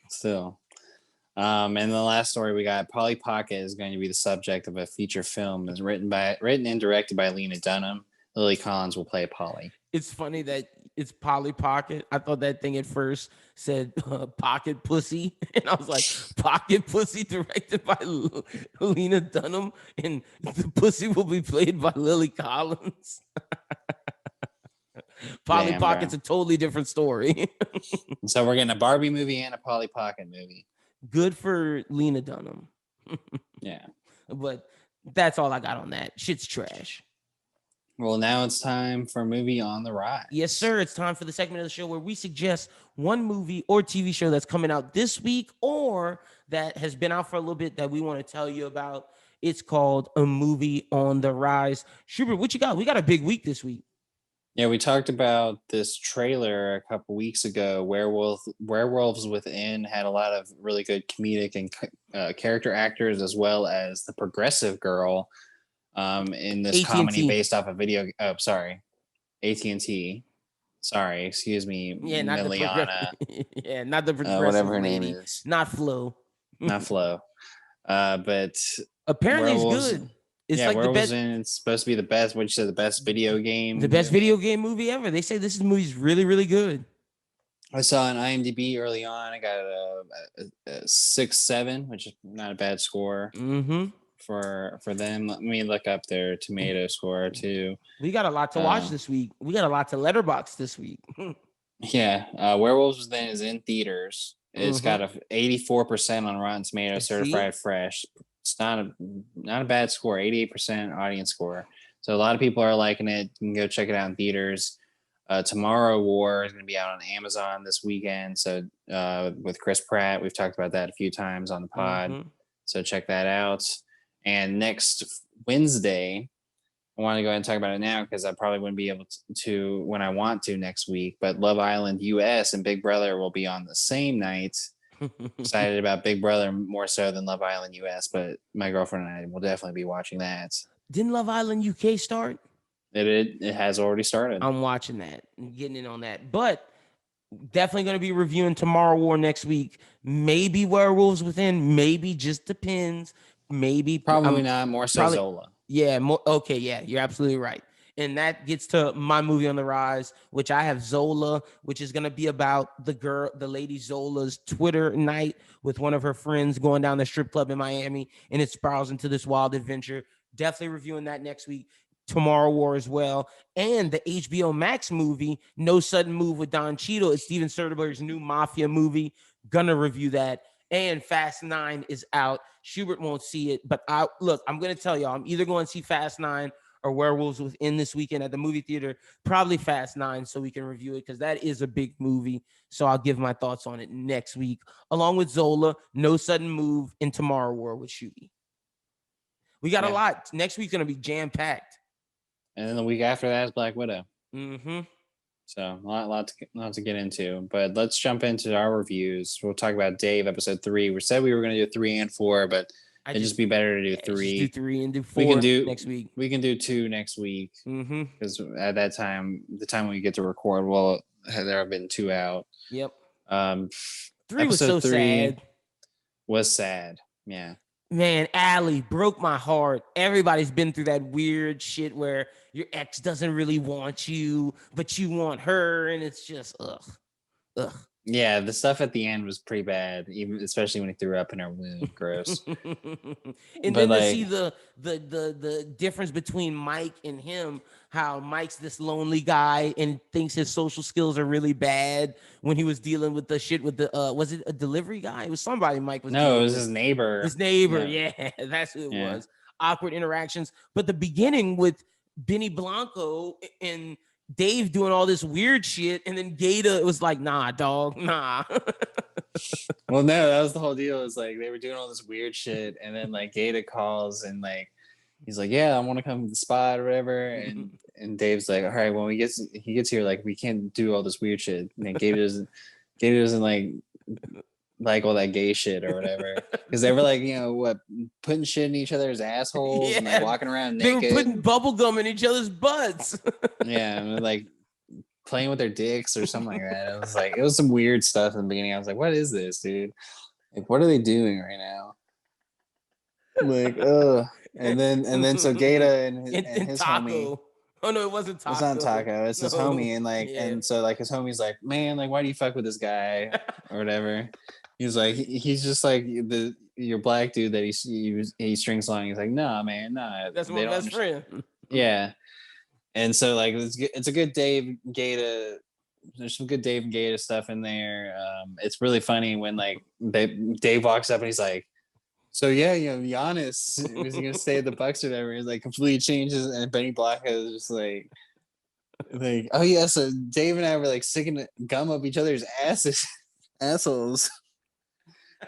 And the last story we got, Polly Pocket is going to be the subject of a feature film. It's written and directed by Lena Dunham. Lily Collins will play Polly. It's funny that it's Polly Pocket. I thought that thing at first said Pocket Pussy. And I was like, Pocket Pussy directed by Lena Dunham. And the pussy will be played by Lily Collins. Polly Pocket's a totally different story. So we're getting a Barbie movie and a Polly Pocket movie. Good for Lena Dunham. Yeah. But that's all I got on that. Shit's trash. Well, now it's time for Movie on the Rise. Yes, sir. It's time for the segment of the show where we suggest one movie or TV show that's coming out this week or that has been out for a little bit that we want to tell you about. It's called A Movie on the Rise. Schubert, what you got? We got a big week this week. Yeah, we talked about this trailer a couple weeks ago. Werewolves Within had a lot of really good comedic and character actors, as well as the progressive girl in this AT&T. comedy based off a video. Oh, sorry, AT&T. Sorry, excuse me, Yeah, not Miliana, not the progressive whatever her lady. name is, Not Flo. not Flo. But Apparently it's Werewolves, good. It's yeah, like the Werewolves best in. It's supposed to be the best. What you said, the best video game. video game movie ever. They say this movie's really, really good. I saw an IMDb early on. I got a 6.7, which is not a bad score for them. Let me look up their tomato score too. We got a lot to watch this week. We got a lot to letterbox this week. Yeah, Werewolves Within is in theaters. It's got a 84% on Rotten Tomatoes, certified fresh. It's not a bad score. 88% audience score. So a lot of people are liking it. You can go check it out in theaters. Tomorrow War is going to be out on Amazon this weekend. So with Chris Pratt, we've talked about that a few times on the pod. So check that out. And next Wednesday, I want to go ahead and talk about it now because I probably wouldn't be able to when I want to next week. But Love Island US and Big Brother will be on the same night. Excited about Big Brother more so than Love Island US, but my girlfriend and I will definitely be watching that. Didn't Love Island UK start? It has already started. I'm watching that and getting in on that. But definitely going to be reviewing Tomorrow War next week. Maybe Werewolves Within. Maybe just depends. Maybe probably not. More so Zola. Yeah. Okay. Yeah, you're absolutely right. And that gets to my movie on the rise, which I have Zola, which is going to be about the lady Zola's Twitter night with one of her friends going down the strip club in Miami, and it spirals into this wild adventure. Definitely reviewing that next week. Tomorrow War as well, and the HBO Max movie No Sudden Move with Don Cheadle. It's Steven Soderbergh's new mafia movie. Gonna review that. And Fast 9 is out. Schubert won't see it, but I'm gonna tell y'all, I'm either going to see Fast 9 or Werewolves Within this weekend at the movie theater. Probably Fast 9 so we can review it because that is a big movie. So I'll give my thoughts on it next week, along with Zola, No Sudden Move, and Tomorrow War with Shooty. We got a lot. Next week's gonna be jam-packed. And then the week after that is Black Widow. So a lot to get into. But let's jump into our reviews. We'll talk about Dave episode 3. We said we were going to do 3 and 4, but it'd just be better to do 3. Just do 3 and do 4 next week. We can do 2 next week. Because at that time, the time we get to record, well, there have been 2 out. Yep. 3 was so sad. Was sad. Yeah. Man, Allie broke my heart. Everybody's been through that weird shit where your ex doesn't really want you, but you want her, and it's just ugh. Yeah, the stuff at the end was pretty bad, even especially when he threw up in her wound. Gross. And then to see the difference between Mike and him, how Mike's this lonely guy and thinks his social skills are really bad when he was dealing with the shit with the was it a delivery guy? It was somebody Mike was. No, it was his neighbor. His neighbor, yeah, that's who it was. Awkward interactions, but the beginning with Benny Blanco and Dave doing all this weird shit, and then Gator was like, nah, dog, nah. Well, no, that was the whole deal. It's like they were doing all this weird shit, and then like Gator calls and like he's like, yeah, I want to come to the spot or whatever, and Dave's like, all right, when he gets here, like we can't do all this weird shit. And Gator doesn't like all that gay shit or whatever, because they were like, putting shit in each other's assholes and like walking around naked. They were putting bubble gum in each other's butts. Yeah, and like playing with their dicks or something like that. It was some weird stuff in the beginning. I was like, what is this, dude? Like, what are they doing right now? Like, ugh. And then so Gata and his Taco. Homie. Oh no, it wasn't Taco. It's not Taco. It's his homie, and and so like his homie's like, man, like why do you fuck with this guy or whatever? He's like, he's just like your black dude that he strings along. He's like, nah, man, nah. That's my best friend. Yeah, and so like it's a good Dave Gata. There's some good Dave and Gata stuff in there. It's really funny when like Dave walks up and he's like, So yeah, Giannis was gonna stay at the Bucks or whatever. He's like completely changes, and Benny Blanco is just like, oh yeah. So Dave and I were like sticking gum up each other's assholes,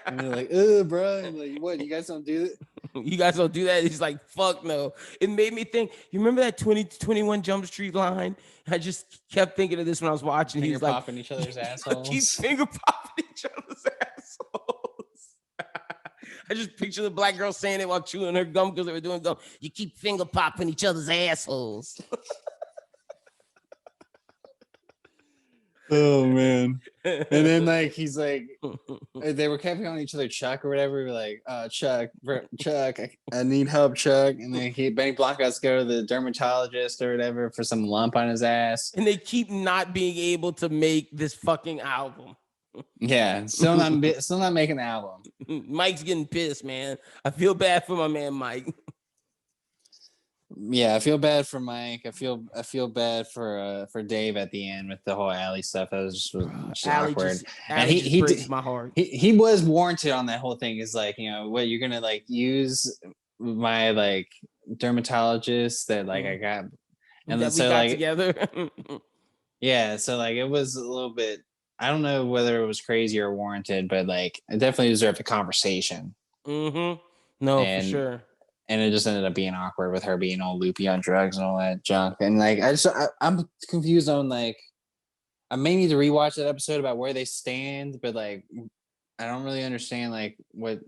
and they're like, bro, and like, what? You guys don't do it? You guys don't do that. He's like, fuck no. It made me think. You remember that 2021 Jump Street line? I just kept thinking of this when I was watching. Finger He's like, popping each other's assholes. keep finger popping each other's assholes. I just picture the black girl saying it while chewing her gum because they were doing gum. You keep finger popping each other's assholes. Oh man. And then like he's like they were kept calling each other Chuck or whatever. We're like, Chuck, I need help, Chuck. And then Benny Blanco has to go to the dermatologist or whatever for some lump on his ass. And they keep not being able to make this fucking album. Yeah, still not making the album. Mike's getting pissed, man. I feel bad for my man Mike. Yeah, I feel bad for Mike. I feel bad for Dave at the end with the whole Allie stuff. That was just awkward. And he breaks my heart. He was warranted on that whole thing. Is like, what you're gonna like use my like dermatologist that like I got, and then so like together. Yeah, so like it was a little bit. I don't know whether it was crazy or warranted, but like it definitely deserved a conversation. Mm-hmm. No, for sure. And it just ended up being awkward with her being all loopy on drugs and all that junk. And like, I'm confused on like, I may need to rewatch that episode about where they stand, but like, I don't really understand like what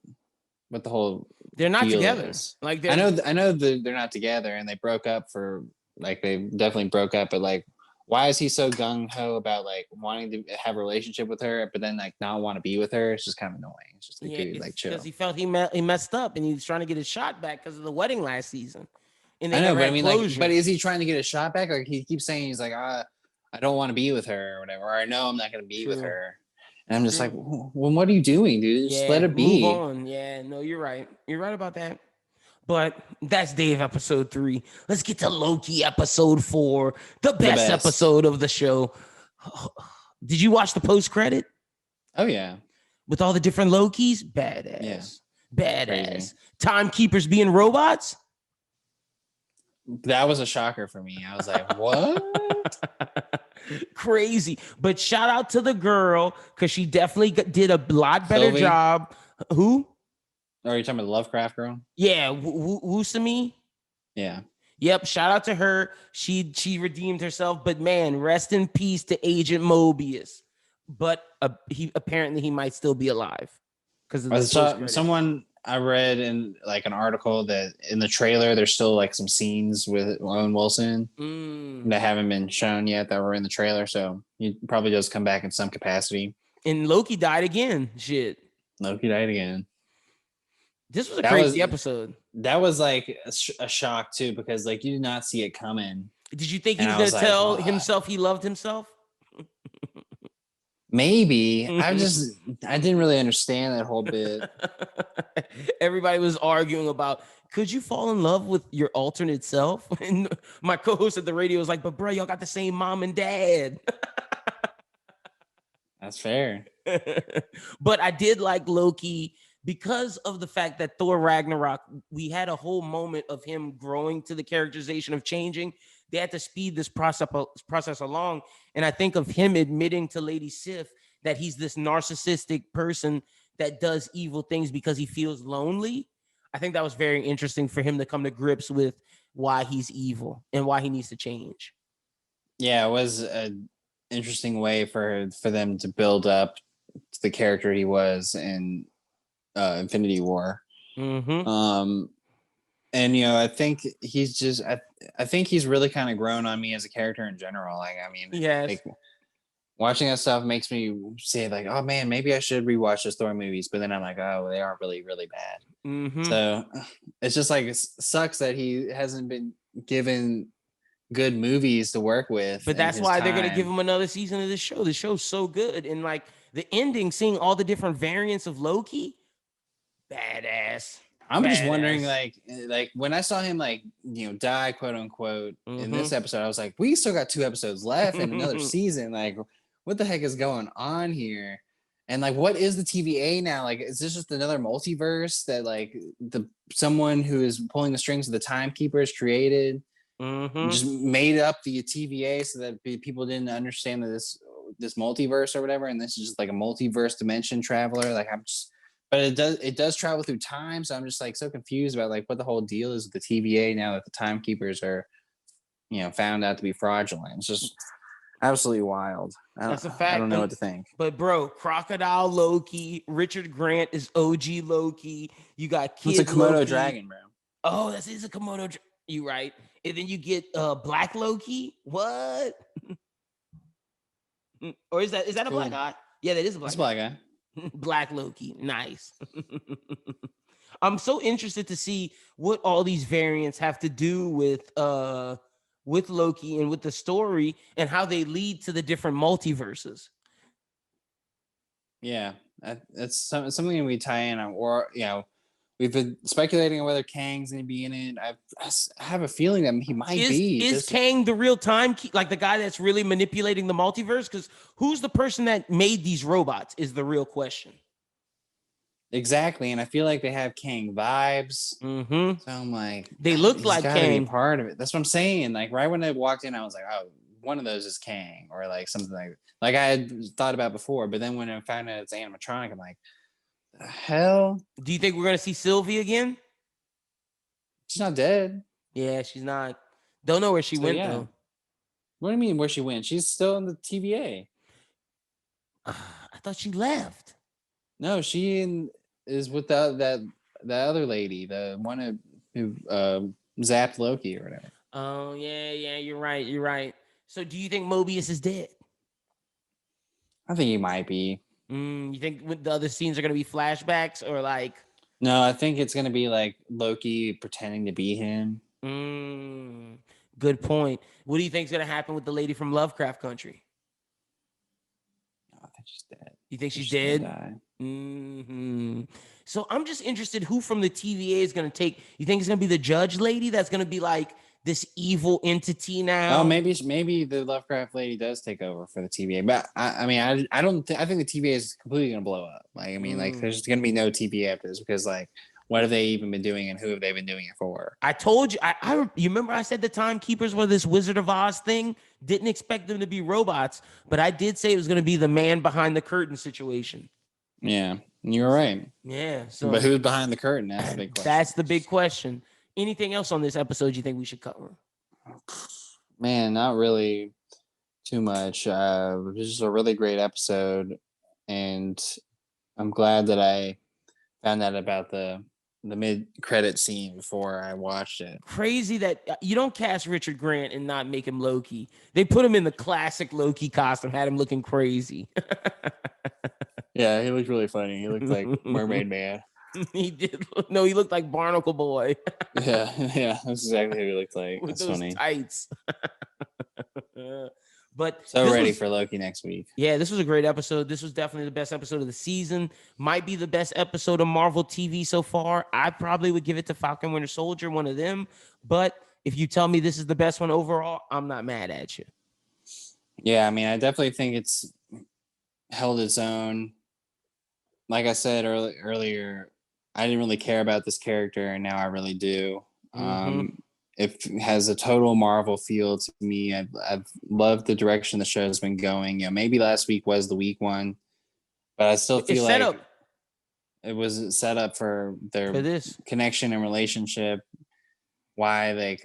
the whole they're not together. Is. Like I know they're not together and they broke up for like they definitely broke up, but like, why is he so gung ho about like wanting to have a relationship with her, but then like not want to be with her? It's just kind of annoying. It's just like, dude, like chill. Because he felt he messed up and he was trying to get his shot back because of the wedding last season. And I know, but I mean, like, but is he trying to get a shot back? Like he keeps saying he's like, I don't want to be with her or whatever. Or I know I'm not going to be with her. And I'm just like, well, what are you doing, dude? Just let it be. Move on. Yeah, no, you're right. You're right about that. But that's Dave episode 3. Let's get to Loki episode 4, the best episode of the show. Did you watch the post credit? Oh yeah, with all the different Lokis, badass, badass. Crazy. Timekeepers being robots. That was a shocker for me. I was like, what? Crazy. But shout out to the girl because she definitely did a lot better job. Who? Are you talking about the Lovecraft girl? Yeah, Wusami. Yeah. Yep. Shout out to her. She redeemed herself. But man, rest in peace to Agent Mobius. But he might still be alive because someone I read in like an article that in the trailer there's still like some scenes with Owen Wilson that haven't been shown yet that were in the trailer. So he probably does come back in some capacity. And Loki died again. Shit. Loki died again. This was a crazy episode. That was like a shock too, because like you did not see it coming. Did you think he was going to tell himself he loved himself? Maybe. I didn't really understand that whole bit. Everybody was arguing about, could you fall in love with your alternate self? And my co-host at the radio was like, but bro, y'all got the same mom and dad. That's fair. But I did like Loki because of the fact that Thor Ragnarok, we had a whole moment of him growing to the characterization of changing. They had to speed this process along. And I think of him admitting to Lady Sif that he's this narcissistic person that does evil things because he feels lonely. I think that was very interesting for him to come to grips with why he's evil and why he needs to change. Yeah, it was an interesting way for them to build up to the character he was in Infinity War. Mm-hmm. And I think he's just I think he's really kind of grown on me as a character in general. Like, I mean, like, watching that stuff makes me say like, oh man, maybe I should rewatch those Thor movies. But then I'm like, oh, they are really, really bad. Mm-hmm. So it's just like, it sucks that he hasn't been given good movies to work with. But that's why they're going to give him another season of this show. The show's so good. And like the ending, seeing all the different variants of Loki, badass. I'm just wondering, like when I saw him, like, die, quote unquote, in this episode, I was like, we still got 2 episodes left and another season. Like, what the heck is going on here? And like, what is the TVA now? Like, is this just another multiverse that like someone who is pulling the strings of the timekeepers created, just made up the TVA so that people didn't understand that this multiverse or whatever, and this is just like a multiverse dimension traveler. Like, but it does travel through time, so I'm just like so confused about like what the whole deal is with the TVA now that the timekeepers are, found out to be fraudulent. It's just absolutely wild. That's a fact. I don't know what to think. But bro, Crocodile Loki, Richard Grant is OG Loki. You got Kid It's a Komodo Loki. dragon, bro. Oh, that is a Komodo. You right. And then you get Black Loki. What? Or is that a black guy? Yeah, that is a black guy. Black Loki. Nice. I'm so interested to see what all these variants have to do with Loki and with the story and how they lead to the different multiverses. Yeah, that's something we tie in on, or we've been speculating on whether Kang's gonna be in it. I have a feeling that he might be. Is Kang the real time, like the guy that's really manipulating the multiverse? Because who's the person that made these robots is the real question. Exactly, and I feel like they have Kang vibes. Mm-hmm. So I'm like, they look like Kang. Be part of it. That's what I'm saying. Like right when I walked in, I was like, oh, one of those is Kang, or like something like I had thought about before. But then when I found out it's animatronic, I'm like, the hell? Do you think we're gonna see Sylvie again? She's not dead. Yeah, she's not. Don't know where she went though. What do you mean where she went? She's still in the TVA. I thought she left. No, she is with the other lady, the one who zapped Loki or whatever. Oh yeah, you're right. So do you think Mobius is dead? I think he might be. You think the other scenes are gonna be flashbacks or like? No, I think it's gonna be like Loki pretending to be him. Good point. What do you think is gonna happen with the lady from Lovecraft Country? I think she's dead. You think she's dead? So I'm just interested who from the TVA is going to take. You think it's going to be the judge lady that's going to be like this evil entity now? Oh, maybe the Lovecraft lady does take over for the TVA. But I think the TVA is completely going to blow up. Like, I mean, like there's going to be no TVA after this because like, what have they even been doing and who have they been doing it for? I told you, you remember I said the timekeepers were this Wizard of Oz thing? Didn't expect them to be robots, but I did say it was going to be the man behind the curtain situation. Yeah, you're right. Yeah. So, but who's behind the curtain? That's the big question. That's the big question. Anything else on this episode you think we should cover? Man, not really too much. It was just a really great episode, and I'm glad that I found out about the mid-credit scene before I watched it. Crazy that you don't cast Richard Grant and not make him Loki. They put him in the classic Loki costume, had him looking crazy. Yeah, he looked really funny. He looked like Mermaid Man. He did. No, he looked like Barnacle Boy. yeah, that's exactly who he looked like. With that's those funny. Tights. But so ready for Loki next week. Yeah, this was a great episode. This was definitely the best episode of the season. Might be the best episode of Marvel TV so far. I probably would give it to Falcon Winter Soldier, one of them. But if you tell me this is the best one overall, I'm not mad at you. Yeah, I mean, I definitely think it's held its own. Like I said earlier, I didn't really care about this character, and now I really do. It has a total Marvel feel to me. I've loved the direction the show's been going. Maybe last week was the weak one, but I still feel like it was set up for their connection and relationship. Why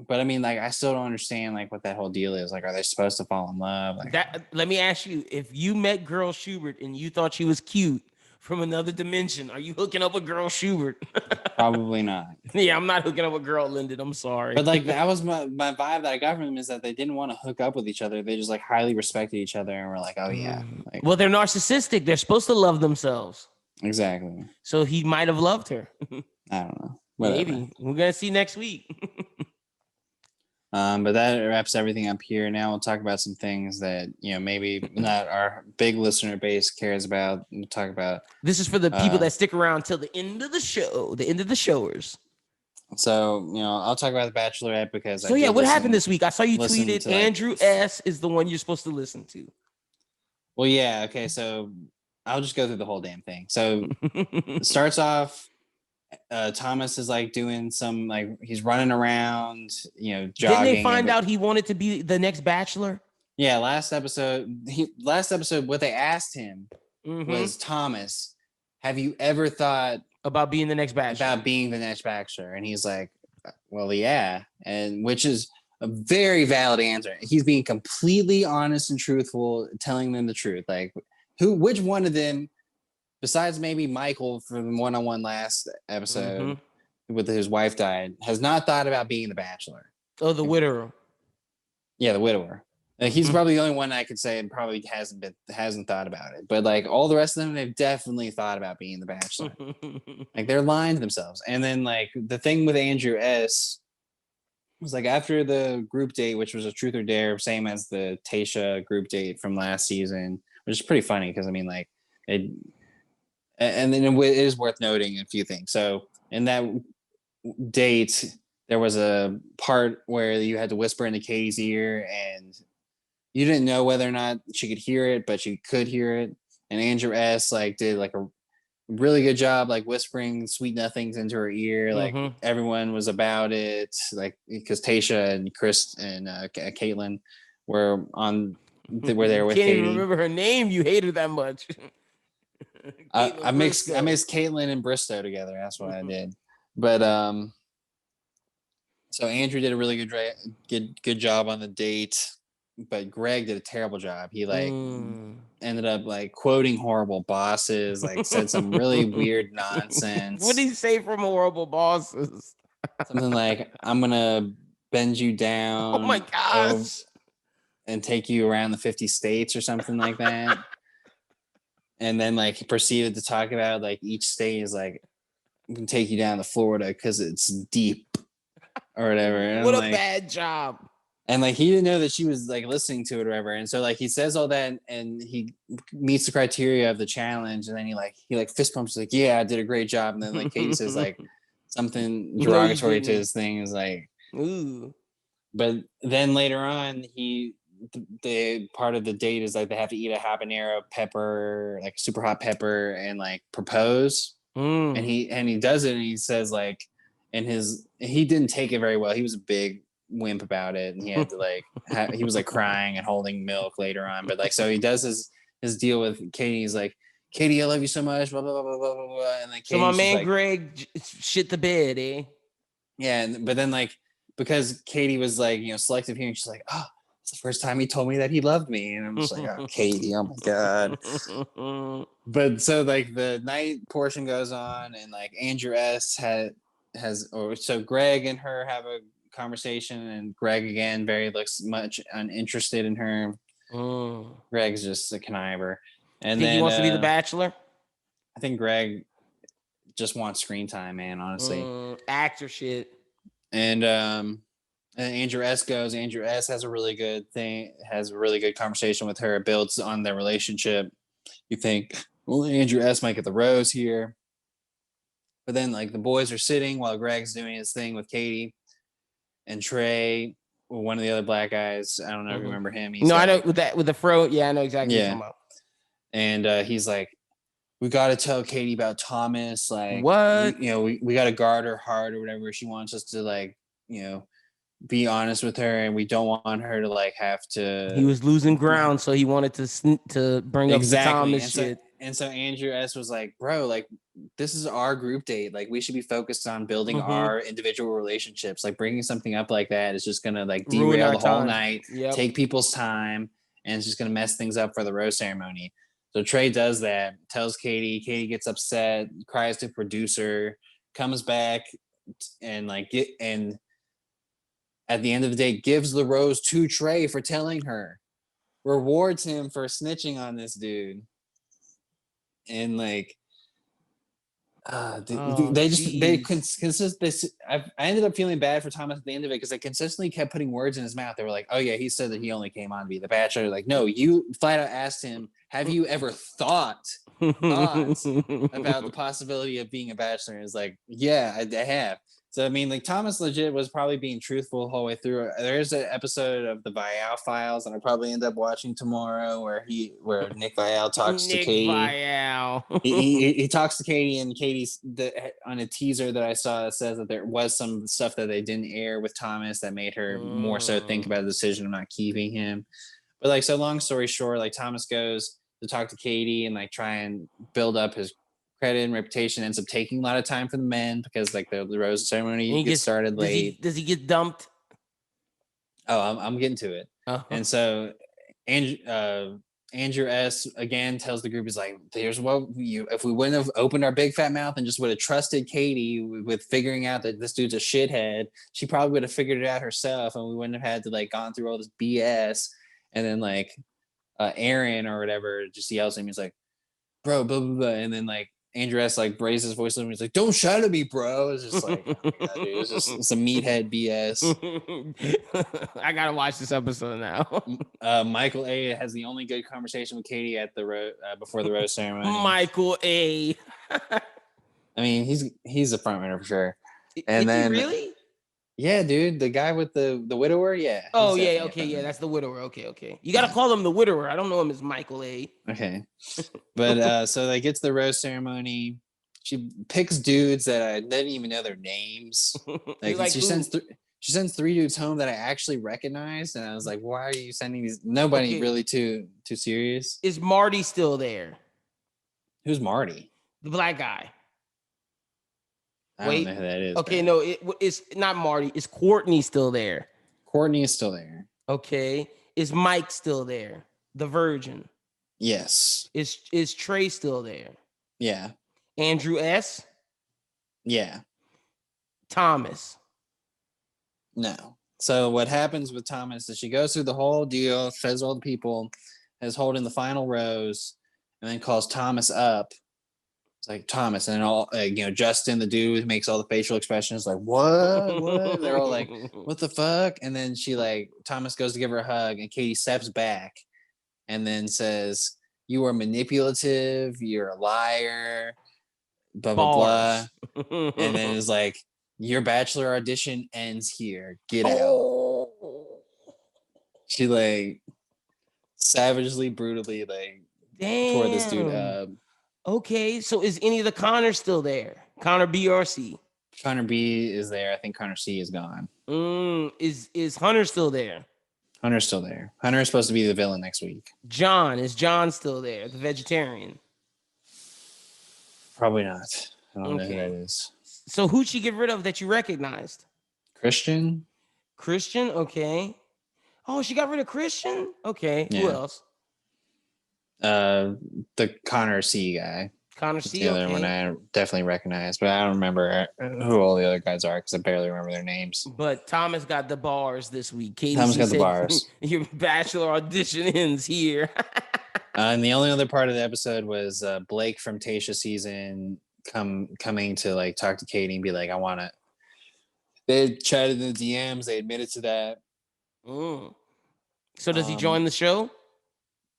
but I mean, like, I still don't understand like what that whole deal is. Like, are they supposed to fall in love? Like, let me ask you: if you met Girl Schubert and you thought she was cute from another dimension, are you hooking up with Girl Schubert? Probably not. Yeah, I'm not hooking up with Girl Linden. I'm sorry. But like, that was my vibe that I got from them, is that they didn't want to hook up with each other. They just like highly respected each other and were like, oh yeah. Like, well, they're narcissistic. They're supposed to love themselves. Exactly. So he might have loved her. I don't know. Whatever. Maybe. We're gonna see next week. But that wraps everything up here. Now we'll talk about some things that, maybe not our big listener base cares about. We'll talk about. This is for the people that stick around till the end of the show, the end of the showers. So, I'll talk about The Bachelorette because. So what happened this week? I saw you tweeted Andrew S. is the one you're supposed to listen to. Well, yeah. Okay. So I'll just go through the whole damn thing. So it starts off, Thomas is like doing some, like, he's running around, jogging. Didn't they find out he wanted to be the next Bachelor? Yeah, last episode, what they asked him was, Thomas, have you ever thought about being the next Bachelor? And he's like, well, yeah, and which is a very valid answer. He's being completely honest and truthful, telling them the truth. Like, which one of them, besides maybe Michael from the one-on-one last episode with his wife died, has not thought about being the Bachelor? Oh, the widower. Yeah, the widower. He's probably the only one I could say probably hasn't thought about it. But like all the rest of them, they've definitely thought about being the Bachelor. Like, they're lying to themselves. And then like the thing with Andrew S was like, after the group date, which was a truth or dare, same as the Tayshia group date from last season, which is pretty funny because I mean, like, it, and then it is worth noting a few things. So in that date, there was a part where you had to whisper into Katie's ear, and you didn't know whether or not she could hear it, but she could hear it. And Andrew S like did like a really good job, like whispering sweet nothings into her ear. Like everyone was about it, like because Tayshia and Chris and Caitlin were on. Were there with Can't Katie. Even remember her name. You hate her that much. I mixed Caitlin and Bristow together. That's what I did. But so Andrew did a really good job on the date, but Greg did a terrible job. He like ended up like quoting horrible bosses, like said some really weird nonsense. What did he say from horrible bosses? Something like, I'm gonna bend you down. Oh my gosh. And take you around the 50 states or something like that. And then like he proceeded to talk about like each state is like, we can take you down to Florida because it's deep or whatever. And what a bad job. And like he didn't know that she was like listening to it or whatever. And so like he says all that and he meets the criteria of the challenge, and then he fist pumps like, yeah, I did a great job. And then like Katie says like something derogatory to his thing, is like, ooh. But then later on, the part of the date is like they have to eat a habanero pepper, like super hot pepper, and like propose. And he does it, and he says like, he didn't take it very well. He was a big wimp about it, and he had to like he was like crying and holding milk later on. But like, so he does his deal with Katie. He's like, Katie, I love you so much, blah blah blah blah blah blah. And like, so my man like, Greg shit the bed, eh? Yeah, but then like, because Katie was like, selective hearing, she's like, oh, it's the first time he told me that he loved me. And I'm just like, oh, Katie, oh my God. But so like the night portion goes on, and like Andrew S so Greg and her have a conversation, and Greg again looks much uninterested in her. Greg's just a conniver. And then he wants to be the Bachelor? I think Greg just wants screen time, man, honestly. Actor shit. And Andrew S goes. Andrew S has a really good conversation with her. It builds on their relationship. You think, well, Andrew S might get the rose here. But then like the boys are sitting while Greg's doing his thing with Katie. And Trey, one of the other black guys, I don't know if you remember him. I know with the fro. Yeah, I know exactly what you're talking about. And he's like, we got to tell Katie about Thomas. Like, what? We got to guard her heart or whatever. She wants us to like, be honest with her, and we don't want her to like have to. He was losing ground, so he wanted to bring up the Thomas shit. And so Andrew S was like, bro, like, this is our group date. Like, we should be focused on building our individual relationships. Like, bringing something up like that is just gonna like derail the whole night, take people's time, and it's just gonna mess things up for the rose ceremony. So Trey does that, tells Katie. Katie gets upset, cries to producer, comes back, and at the end of the day, gives the rose to Trey for telling her, rewards him for snitching on this dude. And like, I ended up feeling bad for Thomas at the end of it, because they consistently kept putting words in his mouth. They were like, oh yeah, he said that he only came on to be the Bachelor. Like, no, you flat out asked him, have you ever thought thoughts about the possibility of being a bachelor. And it's like, yeah, I have. So I mean, like Thomas legit was probably being truthful the whole way through. There's an episode of the Vial Files, and I probably end up watching tomorrow, where Nick Vial talks to Nick Katie. Vial. He talks to Katie, and Katie's on a teaser that I saw that says that there was some stuff that they didn't air with Thomas that made her more so think about the decision of not keeping him. But like, so long story short, like Thomas goes to talk to Katie and like try and build up his credit and reputation. Ends up taking a lot of time for the men because like the rose ceremony gets started late. Does he get dumped? Oh, I'm getting to it. Uh-huh. And so Andrew S. again tells the group, he's like, "Here's what if we wouldn't have opened our big fat mouth and just would have trusted Katie with figuring out that this dude's a shithead, she probably would have figured it out herself, and we wouldn't have had to like gone through all this BS." And then like Aaron or whatever just yells at him. He's like, "Bro, blah blah blah," and then like Andrew S. like raises his voice to him. He's like, "Don't shout at me, bro." It's just like, oh my God, dude, it's some meathead BS. I gotta watch this episode now. Michael A. has the only good conversation with Katie at the before the rose ceremony. Michael A. I mean, he's a front runner for sure. And Is then he really? Yeah, dude, the guy with the widower, yeah. Oh yeah, okay, yeah, that's the widower. Okay. You gotta call him the widower. I don't know him as Michael A. Okay, but so they get to the rose ceremony. She picks dudes that I didn't even know their names. Like she sends 3 dudes home that I actually recognized, and I was like, "Why are you sending these?" Nobody really too serious. Is Marty still there? Who's Marty? The black guy. I don't know who that is. Okay, no, it's not Marty. Is Courtney still there? Courtney is still there. Okay. Is Mike still there? The virgin. Yes. Is Trey still there? Yeah. Andrew S? Yeah. Thomas? No. So what happens with Thomas is she goes through the whole deal, says all the people, is holding the final rose, and then calls Thomas up. It's like Thomas, and then all Justin, the dude who makes all the facial expressions, like what? They're all like, what the fuck? And then she Thomas goes to give her a hug, and Katie steps back, and then says, "You are manipulative. You're a liar." Blah blah blah. And then it's like, "Your bachelor audition ends here. Get out." She savagely, brutally tore this dude up. Okay, so is any of the Connors still there? Connor B or C? Connor B is there. I think Connor C is gone. Is Hunter still there? Hunter's still there. Hunter is supposed to be the villain next week. Is John still there? The vegetarian? Probably not. I don't know who that is. So who'd she get rid of that you recognized? Christian? Okay. Oh, she got rid of Christian? Okay. Yeah. Who else? The Connor C guy. Connor C. The other one I definitely recognize, but I don't remember who all the other guys are because I barely remember their names. But Thomas got the bars this week. Thomas got the bars. Your bachelor audition ends here. And the only other part of the episode was Blake from Tasha season coming to talk to Katie and be like, "I want to." They chatted in the DMs. They admitted to that. So does he join the show?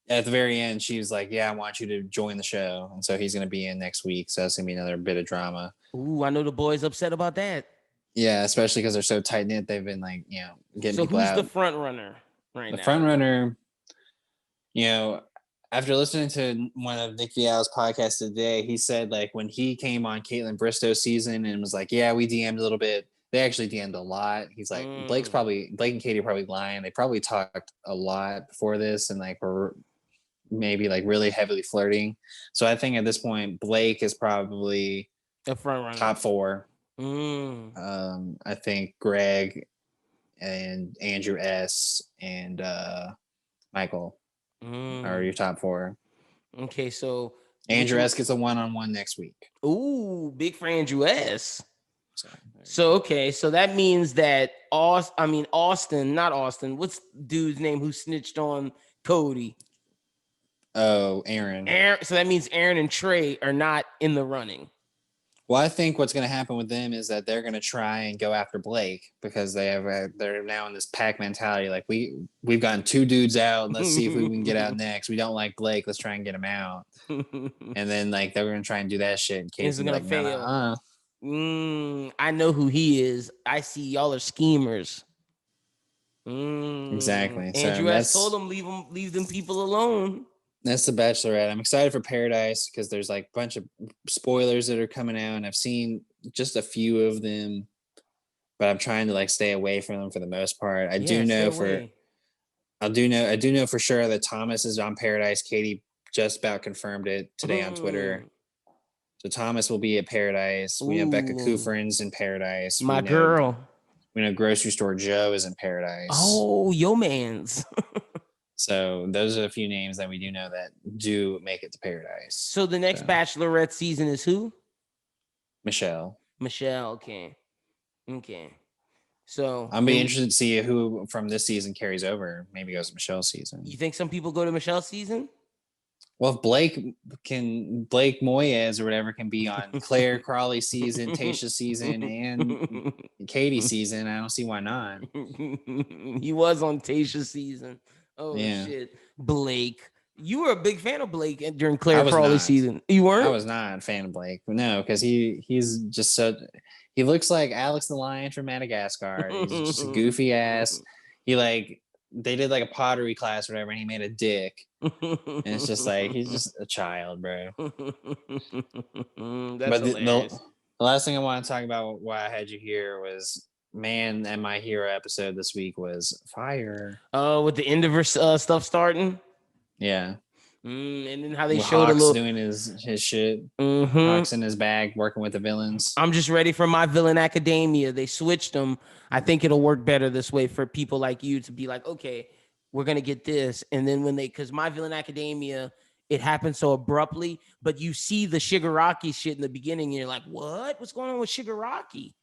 At the very end, she was like, "Yeah, I want you to join the show," and so he's going to be in next week. So that's going to be another bit of drama. Ooh, I know the boys upset about that. Yeah, especially because they're so tight knit. They've been getting people out. So who's the front runner right now? The front runner, after listening to one of Nick Vial's podcasts today, he said when he came on Caitlin Bristow's season and was like, "Yeah, we DM'd a little bit." They actually DM'd a lot. He's like, Blake and Katie are probably lying. They probably talked a lot before this and were maybe really heavily flirting. So I think at this point, Blake is probably the front runner. Top 4. I think Greg and Andrew S. and Michael are your top 4. Okay, so Andrew S. gets a one-on-one next week. Ooh, big for Andrew S. So that means that Austin, not Austin. What's dude's name who snitched on Cody? Oh, Aaron. So that means Aaron and Trey are not in the running. Well, I think what's going to happen with them is that they're going to try and go after Blake because they're now in this pack mentality. Like we've gotten 2 dudes out. Let's see if we can get out next. We don't like Blake. Let's try and get him out. And then like they're going to try and do that shit. And Casey's gonna like, fail. I know who he is. I see y'all are schemers. Exactly. Andrew So has told him leave them people alone. That's The Bachelorette. I'm excited for Paradise because there's like a bunch of spoilers that are coming out, and I've seen just a few of them, but I'm trying to like stay away from them for the most part. I do know for sure that Thomas is on Paradise. Katie just about confirmed it today on Twitter. So Thomas will be at Paradise. We know Becca Kufrin's in Paradise. My girl. We know Grocery Store Joe is in Paradise. Oh, yo mans. So those are a few names that we do know that do make it to Paradise. So the next Bachelorette season is who? Michelle. Okay. So I'm be interested to see who from this season carries over. Maybe goes to Michelle's season. You think some people go to Michelle's season? Well, if Blake Moyes or whatever can be on Claire Crawley's season, Tayshia's season, and Katie's season, I don't see why not. He was on Tayshia's season. Oh shit, Blake. You were a big fan of Blake during Claire Crawley's season. You weren't? I was not a fan of Blake. No, because he's just so he looks like Alex the Lion from Madagascar. He's just a goofy ass. They did like a pottery class or whatever, and he made a dick. And it's just like he's just a child, bro. But the last thing I want to talk about why I had you here was Man and My Hero episode this week was fire. With the Enderverse stuff starting. Yeah. And then how they showed Hawk's a little doing his shit. Hawk's in his bag working with the villains. I'm just ready for My Villain Academia. They switched them. I think it'll work better this way for people like you to be like, okay, we're gonna get this. And then because My Villain Academia, it happens so abruptly, but you see the Shigaraki shit in the beginning, and you're like, what? What's going on with Shigaraki?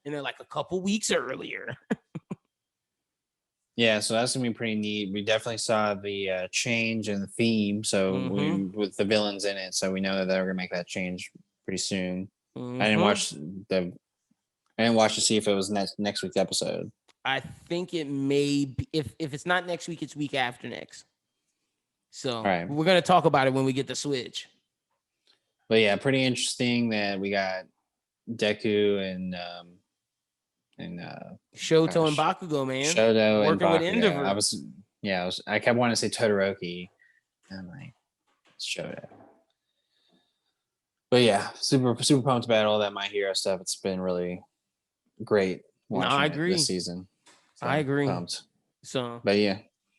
And they're like a couple weeks earlier. Yeah, so that's gonna be pretty neat. We definitely saw the change in the theme, so with the villains in it, so we know that they're gonna make that change pretty soon. I didn't watch to see if it was next week's episode. I think it may be, if it's not next week, it's week after next. So we're gonna talk about it when we get the Switch. But yeah, pretty interesting that we got Deku and Shoto and Bakugo, man. Shoto working and Bakugo. with Endeavor. I kept wanting to say Todoroki. And I'm like, it's Shoto. But yeah, super pumped about all that My Hero stuff. It's been really great watching this season. So I agree. Pumped. So, but yeah,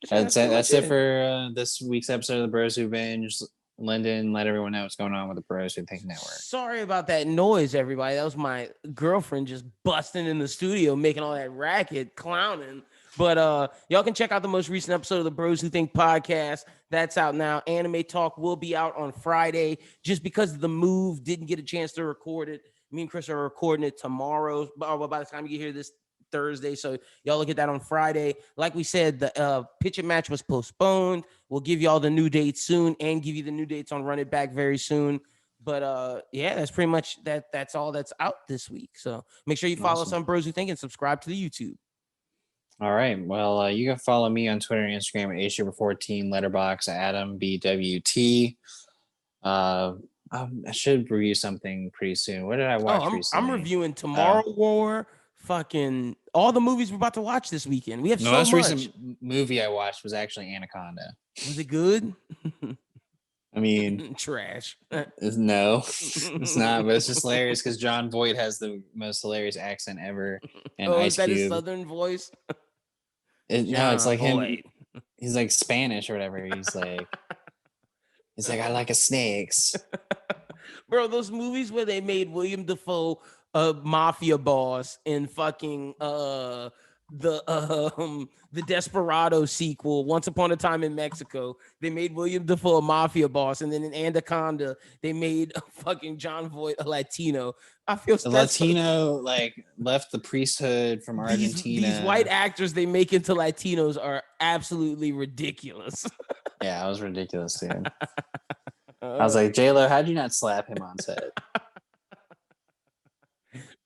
that's it for this week's episode of the Bros Who Binge. Lyndon, let everyone know what's going on with the Bros Who Think Network. Sorry about that noise, everybody. That was my girlfriend just busting in the studio, making all that racket, clowning. But y'all can check out the most recent episode of the Bros Who Think podcast. That's out now. Anime Talk will be out on Friday. Just because the move didn't get a chance to record it, me and Chris are recording it tomorrow. By the time you hear this, Thursday, so y'all look at that on Friday. Like we said, the pitch and match was postponed. We'll give y'all the new dates soon and give you the new dates on Run It Back very soon. But yeah, that's pretty much that's all that's out this week. So make sure you follow us on Bros Who Think and subscribe to the YouTube. All right. Well, you can follow me on Twitter and Instagram at ASuper14, letterbox Adam BWT. I should review something pretty soon. What did I watch recently? I'm reviewing Tomorrow War. Fucking all the movies we're about to watch this weekend. We have so much. The most recent movie I watched was actually Anaconda. Was it good? I mean, trash. No, it's not. But it's just hilarious because John Voight has the most hilarious accent ever. And Ice is that Cube. his Southern voice? No, it's like Voight. Him. He's like Spanish or whatever. He's like, I like a snakes. Bro, those movies where they made William Dafoe a mafia boss in fucking the Desperado sequel, Once Upon a Time in Mexico. They made William Dafoe a mafia boss, and then in Anaconda, they made fucking John Voight a Latino. I feel the Latino like left the priesthood from Argentina. These white actors they make into Latinos are absolutely ridiculous. Yeah, it was ridiculous, dude. I was like, J-Lo, how'd you not slap him on set?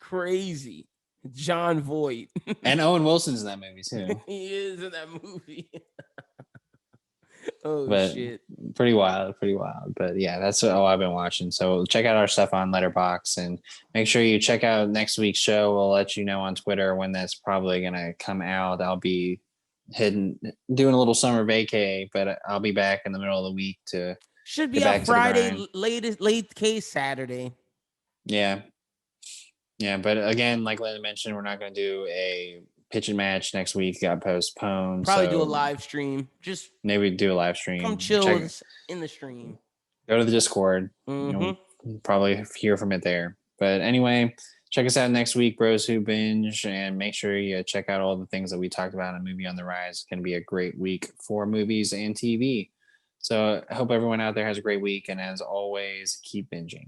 Crazy. John Voight. And Owen Wilson's in that movie too. He is in that movie. Oh, But shit. pretty wild. But yeah, that's all I've been watching. So check out our stuff on Letterboxd and make sure you check out next week's show. We'll let you know on Twitter when that's probably gonna come out. I'll be doing a little summer vacay, but I'll be back in the middle of the week to Should be get back out into the Friday, grind. late case Saturday. Yeah. Yeah, but again, like Lynn mentioned, we're not going to do a pitching match next week. Got postponed. Probably so do a live stream. Just maybe do a live stream. come chill with us in the stream. Go to the Discord. Mm-hmm. You'll probably hear from it there. But anyway, check us out next week, Bros Who Binge, and make sure you check out all the things that we talked about in Movie on the Rise. It's going to be a great week for movies and TV. So I hope everyone out there has a great week. And as always, keep binging.